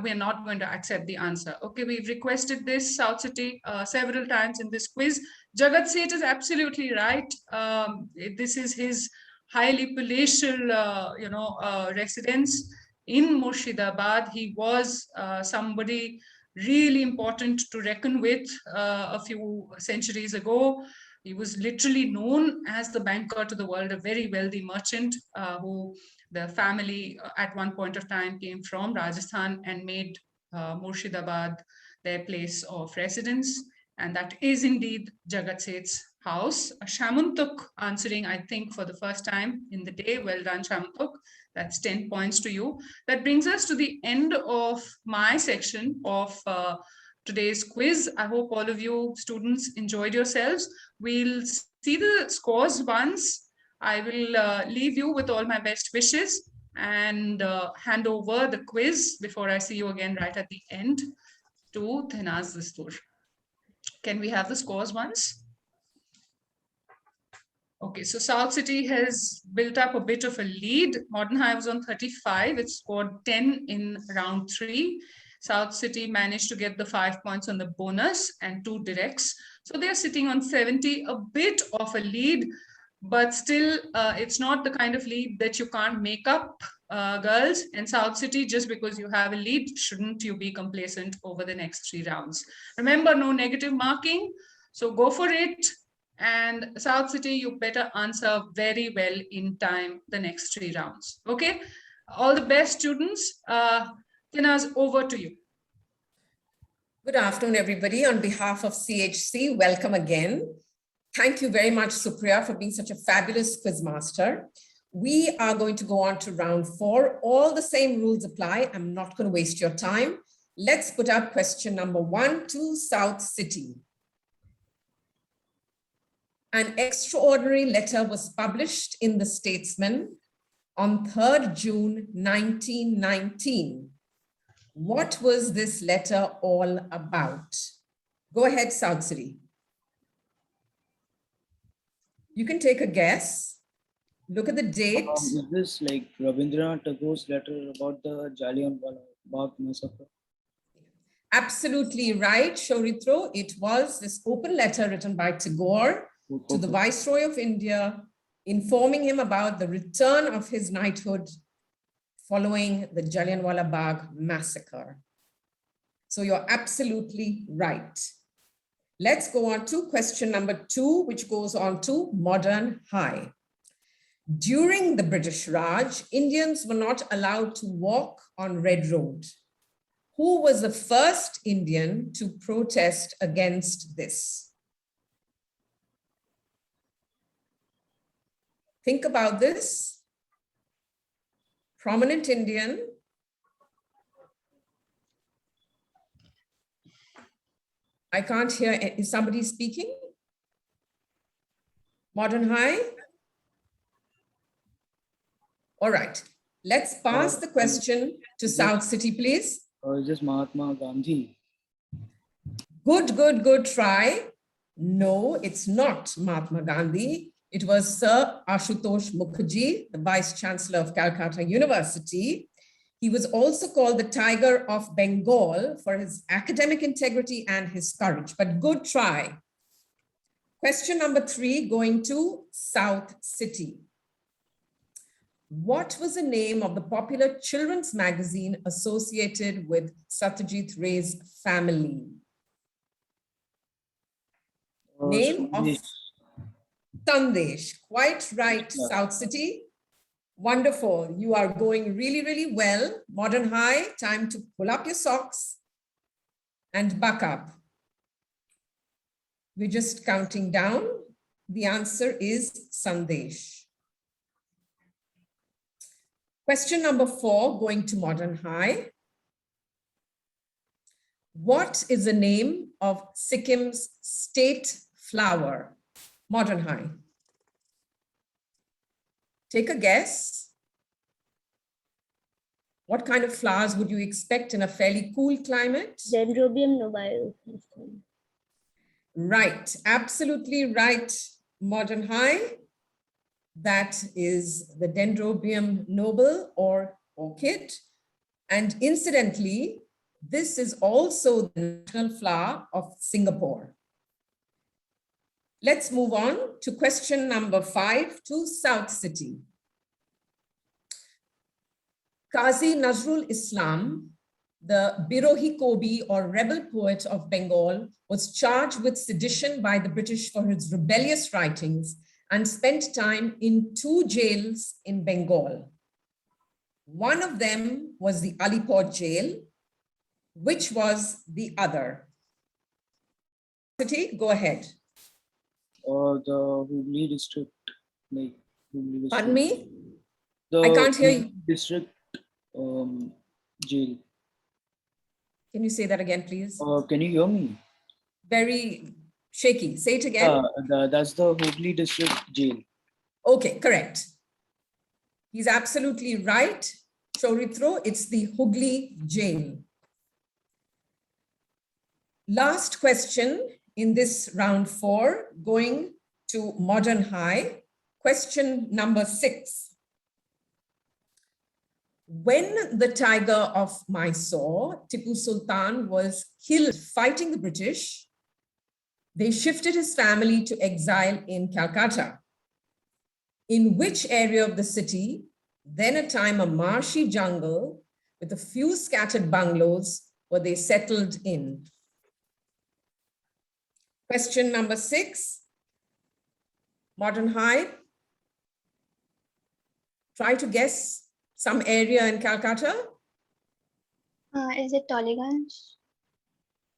[SPEAKER 1] we're not going to accept the answer. Okay, we've requested this, South City, several times in this quiz. Jagat Seth is absolutely right. This is his highly palatial, residence in Murshidabad. He was somebody really important to reckon with a few centuries ago. He was literally known as the banker to the world, a very wealthy merchant who the family at one point of time came from Rajasthan and made Murshidabad their place of residence. And that is indeed Jagat Seth's house. Shamuntuk answering, I think, for the first time in the day. Well done, Shamuntuk. That's 10 points to you. That brings us to the end of my section of today's quiz. I hope all of you students enjoyed yourselves. We'll see the scores once. I will leave you with all my best wishes and hand over the quiz before I see you again right at the end to Thenaz Dastur. Can we have the scores once? Okay, so South City has built up a bit of a lead. Modern High was on 35. It scored 10 in round 3. South City managed to get the 5 points on the bonus and 2 directs. So they're sitting on 70, a bit of a lead, but still it's not the kind of lead that you can't make up, girls. And South City, just because you have a lead, shouldn't you be complacent over the next 3 rounds. Remember, no negative marking. So go for it. And South City, you better answer very well in time the next 3 rounds. Okay, all the best, students. Thenaz, over to you.
[SPEAKER 2] Good afternoon, everybody. On behalf of CHC, welcome again. Thank you very much, Supriya, for being such a fabulous quizmaster. We are going to go on to round 4. All the same rules apply. I'm not going to waste your time. Let's put up question number 1 to South City. An extraordinary letter was published in the Statesman on 3rd June 1919. What was this letter all about? Go ahead, South City. You can take a guess. Look at the date.
[SPEAKER 8] Is this like Rabindranath Tagore's letter about the Jallianwala Bagh massacre?
[SPEAKER 2] Absolutely right, Shauritro. It was this open letter written by Tagore to the Viceroy of India, informing him about the return of his knighthood following the Jallianwala Bagh massacre. So you're absolutely right. Let's go on to question number 2, which goes on to Modern High. During the British Raj, Indians were not allowed to walk on Red Road. Who was the first Indian to protest against this? Think about this. Prominent Indian. I can't hear. Is somebody speaking? Modern High? All right. Let's pass the question to South City, please.
[SPEAKER 8] Is this Mahatma Gandhi?
[SPEAKER 2] Good try. No, it's not Mahatma Gandhi. It was Sir Ashutosh Mukherjee, the Vice Chancellor of Calcutta University. He was also called the Tiger of Bengal for his academic integrity and his courage, but good try. Question number 3, going to South City. What was the name of the popular children's magazine associated with Satyajit Ray's family? Name of
[SPEAKER 8] Sandesh.
[SPEAKER 2] Sandesh. Quite right, South City. Wonderful. You are going really, really well. Modern High, time to pull up your socks and buck up. We're just counting down. The answer is Sandesh. Question number 4, going to Modern High. What is the name of Sikkim's state flower? Modern High. Take a guess. What kind of flowers would you expect in a fairly cool climate?
[SPEAKER 4] Dendrobium nobile.
[SPEAKER 2] Right, absolutely right, Modern High. That is the Dendrobium nobile or orchid. And incidentally, this is also the national flower of Singapore. Let's move on to question number 5 to South City. Qazi Nazrul Islam, the Birohi Kobi or rebel poet of Bengal, was charged with sedition by the British for his rebellious writings and spent time in 2 jails in Bengal. One of them was the Alipur jail. Which was the other? City, go ahead.
[SPEAKER 8] The Hooghly district, like Hooghly district.
[SPEAKER 2] Pardon me?
[SPEAKER 8] The
[SPEAKER 2] I can't hear you.
[SPEAKER 8] Hooghly district jail.
[SPEAKER 2] Can you say that again, please?
[SPEAKER 8] Can you hear me?
[SPEAKER 2] Very shaky. Say it again.
[SPEAKER 8] That's the Hooghly district jail.
[SPEAKER 2] Okay, correct. He's absolutely right. Chorithro, it's the Hooghly jail. Last question in this round 4, going to Modern High. Question number 6. When the Tiger of Mysore, Tipu Sultan, was killed fighting the British, they shifted his family to exile in Calcutta. In which area of the city, then a time a marshy jungle with a few scattered bungalows, were they settled in? Question number 6, Modern High. Try to guess some area in Calcutta.
[SPEAKER 6] Is it Tollygunge?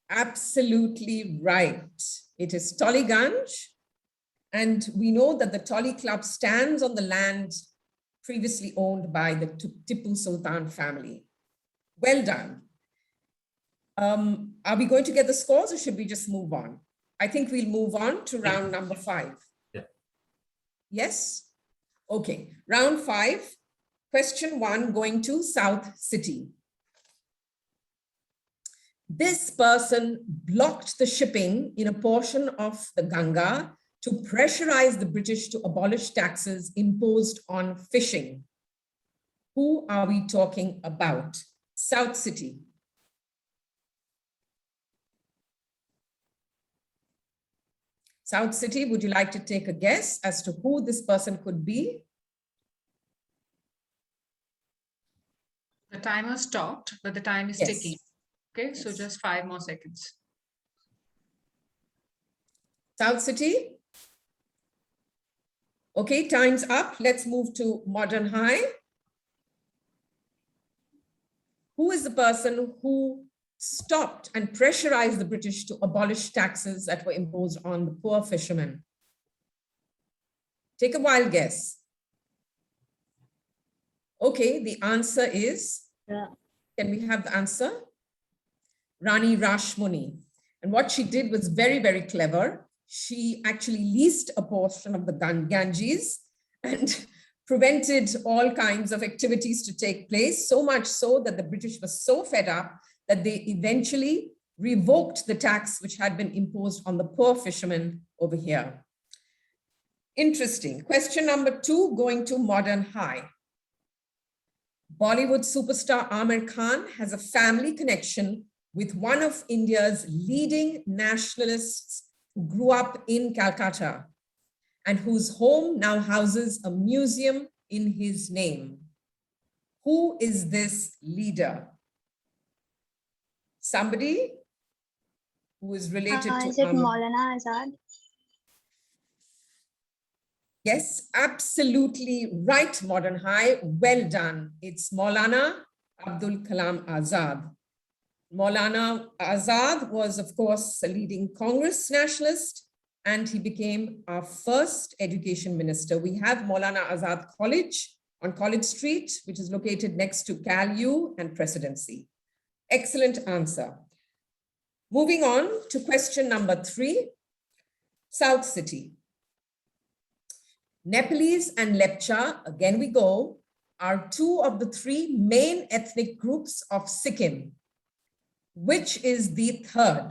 [SPEAKER 2] Absolutely right. It is Tollygunge. And we know that the Tolly Club stands on the land previously owned by the Tipu Sultan family. Well done. Are we going to get the scores or should we just move on? I think we'll move on to round number 5.
[SPEAKER 9] Yeah.
[SPEAKER 2] Yes? Okay. Round 5. Question 1, going to South City. This person blocked the shipping in a portion of the Ganga to pressurize the British to abolish taxes imposed on fishing. Who are we talking about? South City. South City, would you like to take a guess as to who this person could be?
[SPEAKER 1] The timer stopped, but the time is
[SPEAKER 2] Yes.
[SPEAKER 1] ticking. Okay, so just 5 more seconds.
[SPEAKER 2] South City? Okay, time's up. Let's move to Modern High. Who is the person who stopped and pressurized the British to abolish taxes that were imposed on the poor fishermen? Take a wild guess. Okay, the answer is, can we have the answer? Rani Rashmuni. And what she did was very, very clever. She actually leased a portion of the Ganges and prevented all kinds of activities to take place, so much so that the British were so fed up that they eventually revoked the tax which had been imposed on the poor fishermen over here. Interesting. Question number 2, going to Modern High. Bollywood superstar Amir Khan has a family connection with one of India's leading nationalists who grew up in Calcutta and whose home now houses a museum in his name. Who is this leader? Somebody who is related to
[SPEAKER 6] Is it
[SPEAKER 2] Amir.
[SPEAKER 6] Maulana Azad?
[SPEAKER 2] Yes, absolutely right, Modern High. Well done. It's Maulana Abdul Kalam Azad. Maulana Azad was, of course, a leading Congress nationalist, and he became our first education minister. We have Maulana Azad College on College Street, which is located next to CalU and Presidency. Excellent answer. Moving on to question number 3, South City. Nepalese and Lepcha, again we go, are 2 of the 3 main ethnic groups of Sikkim. Which is the third?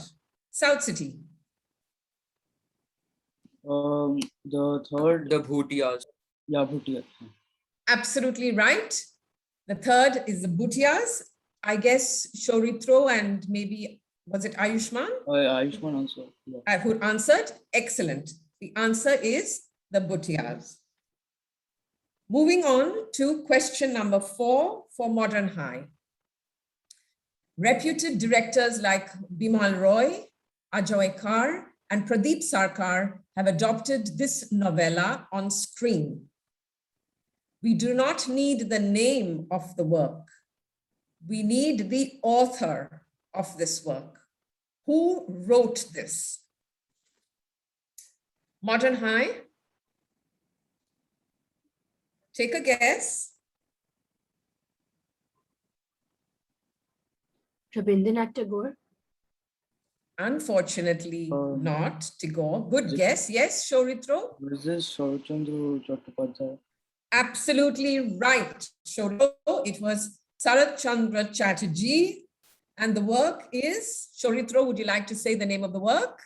[SPEAKER 2] South City.
[SPEAKER 8] The third,
[SPEAKER 7] The Bhutias.
[SPEAKER 8] yeah, Bhutia.
[SPEAKER 2] Absolutely right. The third is the Bhutias. I guess Shoritro and maybe, was it Ayushman?
[SPEAKER 8] Ayushman also. Yeah.
[SPEAKER 2] Who answered? Excellent. The answer is the Bhutias. Moving on to question number 4 for Modern High. Reputed directors like Bimal Roy, Ajoy Kar, and Pradeep Sarkar have adopted this novella on screen. We do not need the name of the work. We need the author of this work. Who wrote this? Modern High? Take a guess.
[SPEAKER 5] Rabindranath Tagore.
[SPEAKER 2] Unfortunately, not Tagore. Good guess. Yes, Shoritro?
[SPEAKER 8] Was this Sharachandra Chattopadhyay?
[SPEAKER 2] Absolutely right, Shoritro. It was Sarat Chandra Chatterjee. And the work is, Shoritro, would you like to say the name of the work?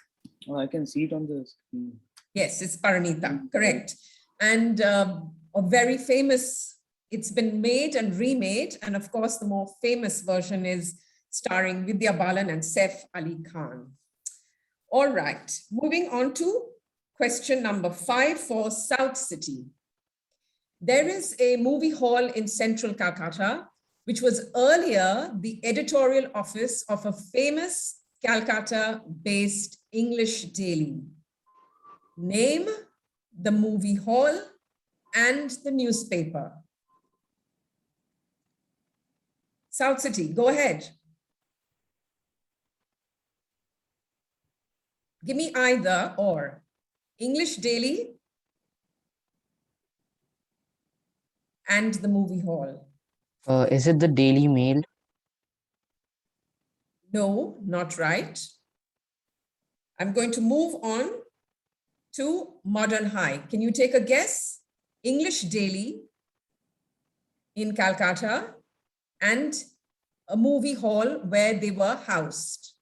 [SPEAKER 8] I can see it on the screen.
[SPEAKER 2] Yes, it's Paranita, correct. And a very famous, it's been made and remade. And of course, the more famous version is starring Vidya Balan and Saif Ali Khan. All right, moving on to question number 5 for South City. There is a movie hall in central Calcutta, which was earlier the editorial office of a famous Calcutta-based English daily. Name the movie hall and the newspaper. South City, go ahead. Give me either or. English daily and the movie hall.
[SPEAKER 3] Is it the Daily Mail?
[SPEAKER 2] No, not right. I'm going to move on to Modern High. Can you take a guess? English daily in Calcutta and a movie hall where they were housed.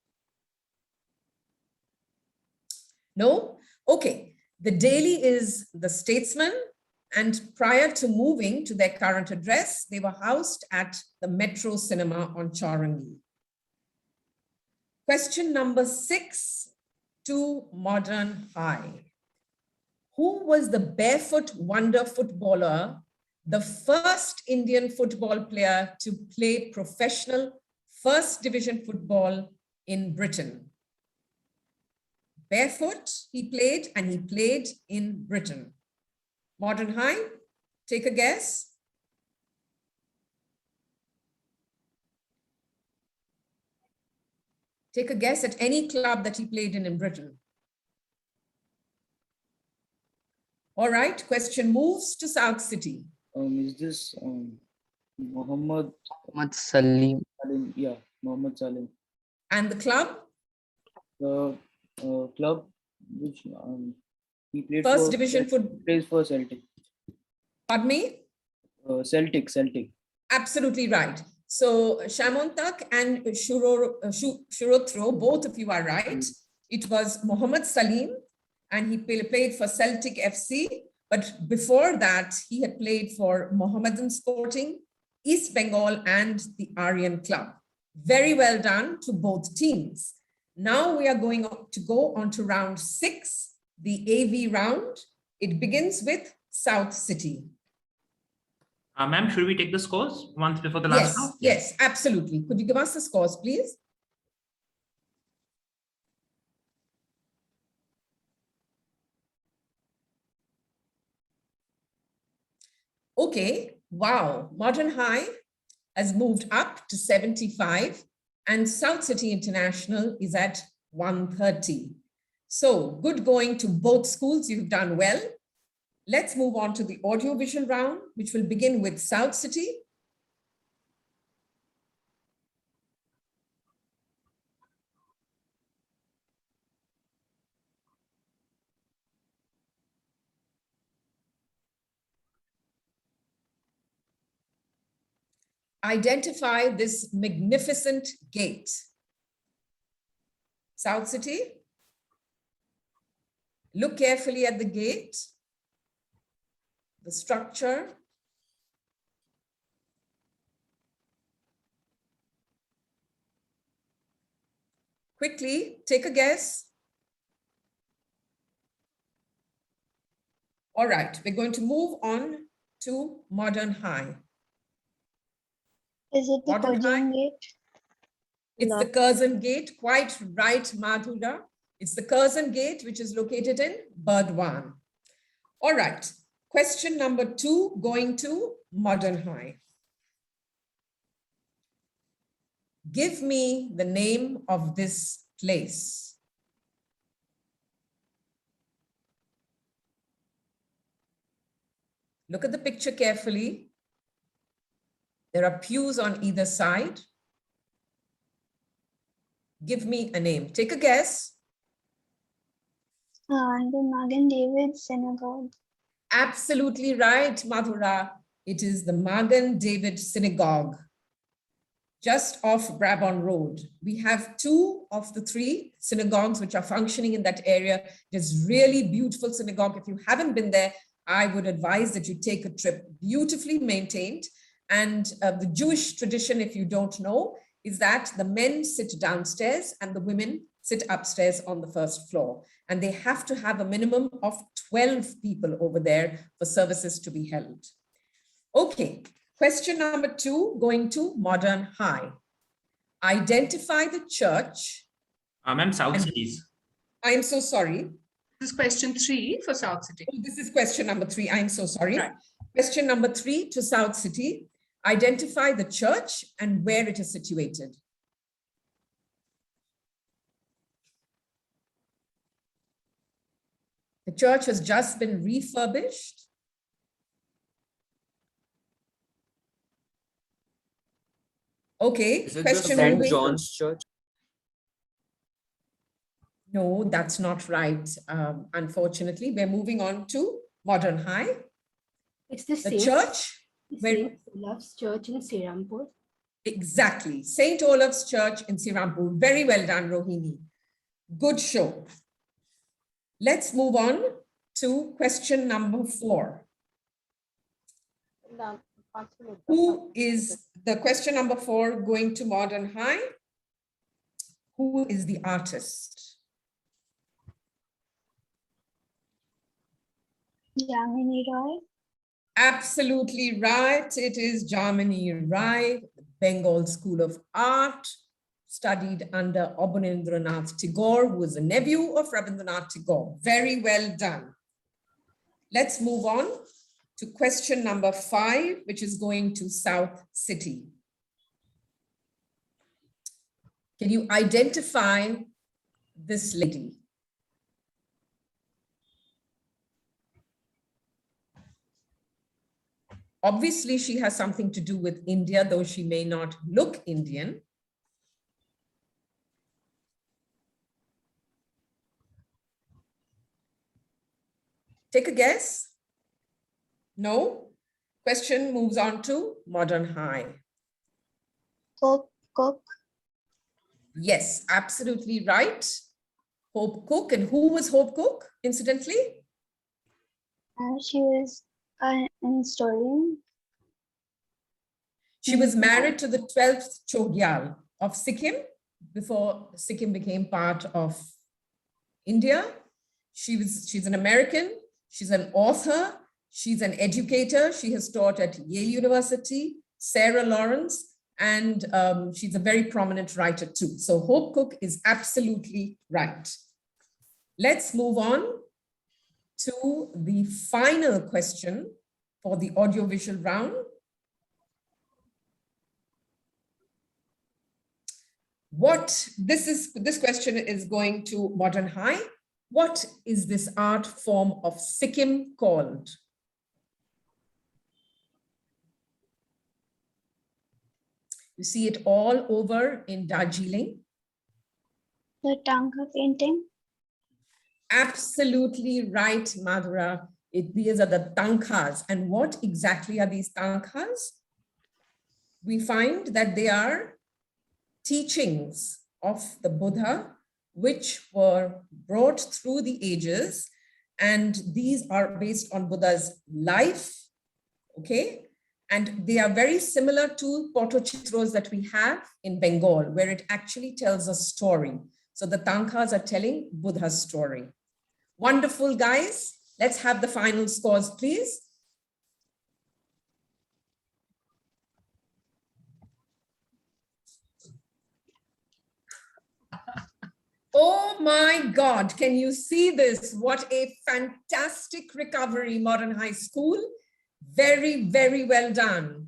[SPEAKER 2] No? Okay. The Daily is the Statesman, and prior to moving to their current address, they were housed at the Metro Cinema on Chaurangi. Question number 6 to Modern High. Who was the barefoot wonder footballer, the first Indian football player to play professional first division football in Britain? Barefoot, he played, and he played in Britain. Modern High, take a guess. Take a guess at any club that he played in Britain. All right, question moves to South City.
[SPEAKER 8] Is this Muhammad
[SPEAKER 3] Salim.
[SPEAKER 8] Salim? Yeah, Muhammad Salim.
[SPEAKER 2] And the club?
[SPEAKER 8] The club which he played
[SPEAKER 2] First
[SPEAKER 8] for,
[SPEAKER 2] division football.
[SPEAKER 8] Plays for Celtic.
[SPEAKER 2] Pardon me?
[SPEAKER 8] Celtic.
[SPEAKER 2] Absolutely right. So Shamontak and Shurotro, both of you are right. It was Muhammad Salim, and he played for Celtic FC. But before that, he had played for Mohammedan Sporting, East Bengal and the Aryan Club. Very well done to both teams. Now we are going to go on to round 6, the AV round. It begins with South City.
[SPEAKER 9] Ma'am, should we take the scores once before the last round?
[SPEAKER 2] Yes, absolutely. Could you give us the scores, please? Okay, wow. Modern High has moved up to 75 and South City International is at 130. So good going to both schools. You've done well. Let's move on to the audiovisual round, which will begin with South City. Identify this magnificent gate. South City. Look carefully at the gate, the structure. Quickly, take a guess. All right, we're going to move on to Modern High.
[SPEAKER 6] Is it the
[SPEAKER 2] Modern
[SPEAKER 6] Curzon
[SPEAKER 2] High?
[SPEAKER 6] Gate?
[SPEAKER 2] It's
[SPEAKER 4] No.
[SPEAKER 2] the Curzon Gate, quite right, Madhura. It's the Curzon Gate, which is located in Burdwan. All right, question number 2, going to Modern High. Give me the name of this place. Look at the picture carefully. There are pews on either side. Give me a name. Take a guess.
[SPEAKER 6] The Magen David Synagogue.
[SPEAKER 2] Absolutely right, Madhura. It is the Magen David Synagogue, just off Brabant Road. We have 2 of the 3 synagogues which are functioning in that area. It's really beautiful synagogue. If you haven't been there, I would advise that you take a trip. Beautifully maintained. And the Jewish tradition, if you don't know, is that the men sit downstairs and the women sit upstairs on the first floor. And they have to have a minimum of 12 people over there for services to be held. Okay, question number 2, going to Modern High. Identify the church.
[SPEAKER 9] Ma'am, South Cities.
[SPEAKER 2] I am so sorry.
[SPEAKER 1] This is question 3 for South City.
[SPEAKER 2] This is question number 3. I am so sorry.
[SPEAKER 1] Right.
[SPEAKER 2] Question number 3 to South City. Identify the church and where it is situated. The church has just been refurbished. Okay,
[SPEAKER 7] Is it the
[SPEAKER 2] question
[SPEAKER 7] St.
[SPEAKER 2] moving-
[SPEAKER 7] John's Church?
[SPEAKER 2] No, that's not right. Unfortunately, we're moving on to Modern High.
[SPEAKER 5] It's the
[SPEAKER 2] The
[SPEAKER 5] Saint,
[SPEAKER 2] church, where-
[SPEAKER 5] Saint Olaf's Church in Srirampur.
[SPEAKER 2] exactly, St. Olaf's Church in Srirampur. Very well done, Rohini. Good show. Let's move on to question number 4. Who is the question number 4 going to Modern High? Who is the artist?
[SPEAKER 6] Yamini Roy.
[SPEAKER 2] Absolutely right. It is Jamini Rai, Bengal School of Art, studied under Abanindranath Tagore, who is a nephew of Rabindranath Tagore. Very well done. Let's move on to question number 5, which is going to South City. Can you identify this lady? Obviously, she has something to do with India, though she may not look Indian. Take a guess. No? Question moves on to Modern High.
[SPEAKER 6] Hope Cook.
[SPEAKER 2] Yes, absolutely right. Hope Cook. And who was Hope Cook, incidentally?
[SPEAKER 6] She was an historian.
[SPEAKER 2] She was married to the 12th Chogyal of Sikkim before Sikkim became part of India. She's an American, she's an author, she's an educator. She has taught at Yale University, Sarah Lawrence, and she's a very prominent writer too. So Hope Cook is absolutely right. Let's move on to the final question for the audiovisual round. This question is going to Modern High. What is this art form of Sikkim called? You see it all over in Darjeeling.
[SPEAKER 6] The Tangka painting.
[SPEAKER 2] Absolutely right, Madhura. These are the tankas. And what exactly are these tankas? We find that they are teachings of the Buddha, which were brought through the ages. And these are based on Buddha's life, okay? And they are very similar to Pottochitros that we have in Bengal, where it actually tells a story. So the tankas are telling Buddha's story. Wonderful, guys. Let's have the final scores, please. Oh my God, can you see this? What a fantastic recovery, Modern High School. Very, very well done.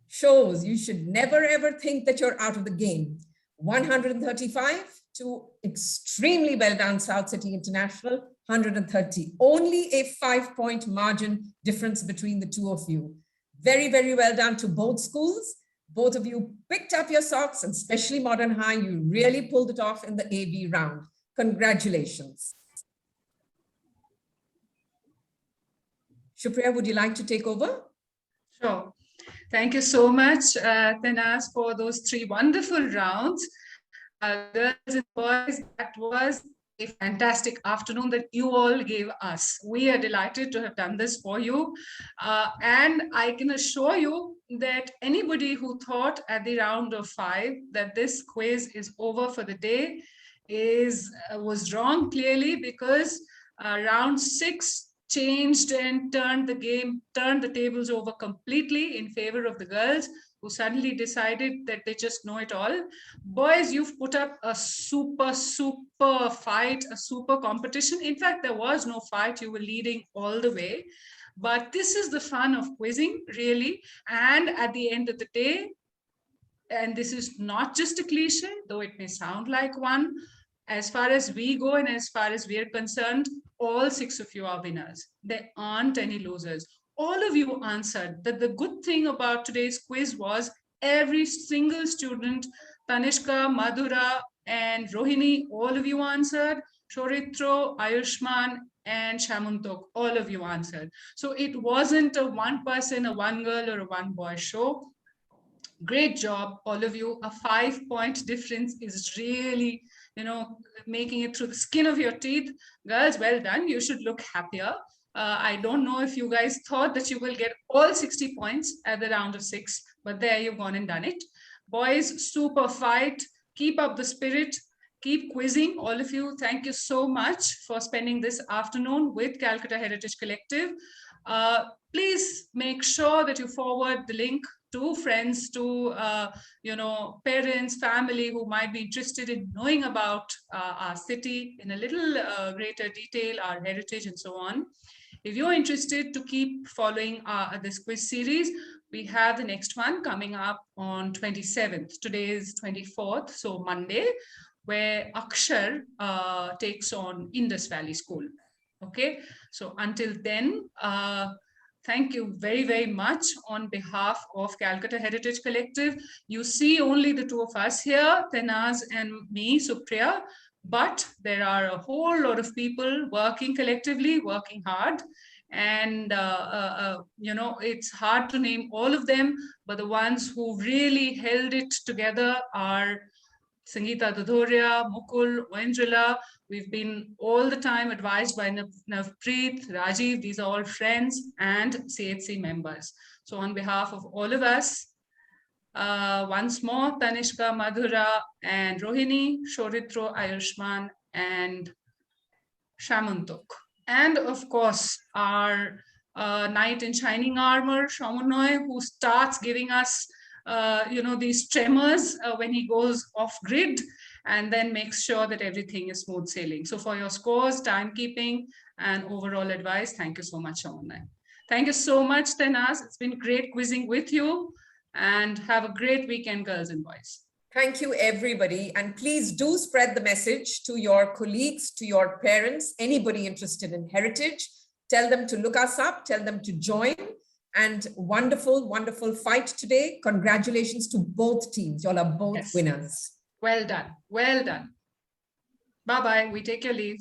[SPEAKER 2] Shows you should never ever think that you're out of the game. 135 to extremely well done, South City International, 130. Only a 5-point margin difference between the two of you. Very, very well done to both schools. Both of you picked up your socks, and especially Modern High, you really pulled it off in the AB round. Congratulations. Shupriya, would you like to take over?
[SPEAKER 1] Sure. Thank you so much, Tanaz, for those 3 wonderful rounds. Girls and boys, that was a fantastic afternoon that you all gave us. We are delighted to have done this for you. And I can assure you that anybody who thought at the round of 5 that this quiz is over for the day was wrong clearly, because round 6 changed and turned the tables over completely in favor of the girls, who suddenly decided that they just know it all. Boys, you've put up a super fight, a super competition. In fact, there was no fight. You were leading all the way. But this is the fun of quizzing, really. And at the end of the day, and this is not just a cliche, though it may sound like one, as far as we go and as far as we're concerned, all 6 of you are winners. There aren't any losers. All of you answered. That the good thing about today's quiz was every single student, Tanishka, Madhura, and Rohini, all of you answered. Shoritro, Ayushman, and Shamuntok, all of you answered. So it wasn't a one person, a one girl, or a one boy show. Great job, all of you. A 5-point difference is really, making it through the skin of your teeth. Girls, well done. You should look happier. I don't know if you guys thought that you will get all 60 points at the round of 6, but there you've gone and done it. Boys, super fight. Keep up the spirit. Keep quizzing, all of you. Thank you so much for spending this afternoon with Calcutta Heritage Collective. Please make sure that you forward the link to friends, to parents, family who might be interested in knowing about our city in a little greater detail, our heritage and so on. If you're interested to keep following this quiz series, we have the next one coming up on 27th. Today is 24th, so Monday, where Akshar takes on Indus Valley School. Okay, so until then, thank you very, very much on behalf of Calcutta Heritage Collective. You see only the 2 of us here, Tanaz and me, Supriya, but there are a whole lot of people working collectively, working hard. And, it's hard to name all of them, but the ones who really held it together are Sangeeta Dudhoria, Mukul, Oendrala. We've been all the time advised by Navpreet, Rajiv. These are all friends and CHC members. So on behalf of all of us, Once more, Tanishka, Madhura, and Rohini, Shoritro, Ayushman, and Shamantok. And of course, our knight in shining armor, Shamunoy, who starts giving us these tremors when he goes off grid, and then makes sure that everything is smooth sailing. So for your scores, timekeeping, and overall advice, thank you so much, Shamunoy. Thank you so much, Tenaz. It's been great quizzing with you, and have a great weekend, girls and boys.
[SPEAKER 2] Thank you, everybody. And please do spread the message to your colleagues, to your parents, anybody interested in heritage. Tell them to look us up, tell them to join. And wonderful, wonderful fight today. Congratulations to both teams. Y'all are both winners.
[SPEAKER 1] Well done. Well done. Bye-bye. We take your leave.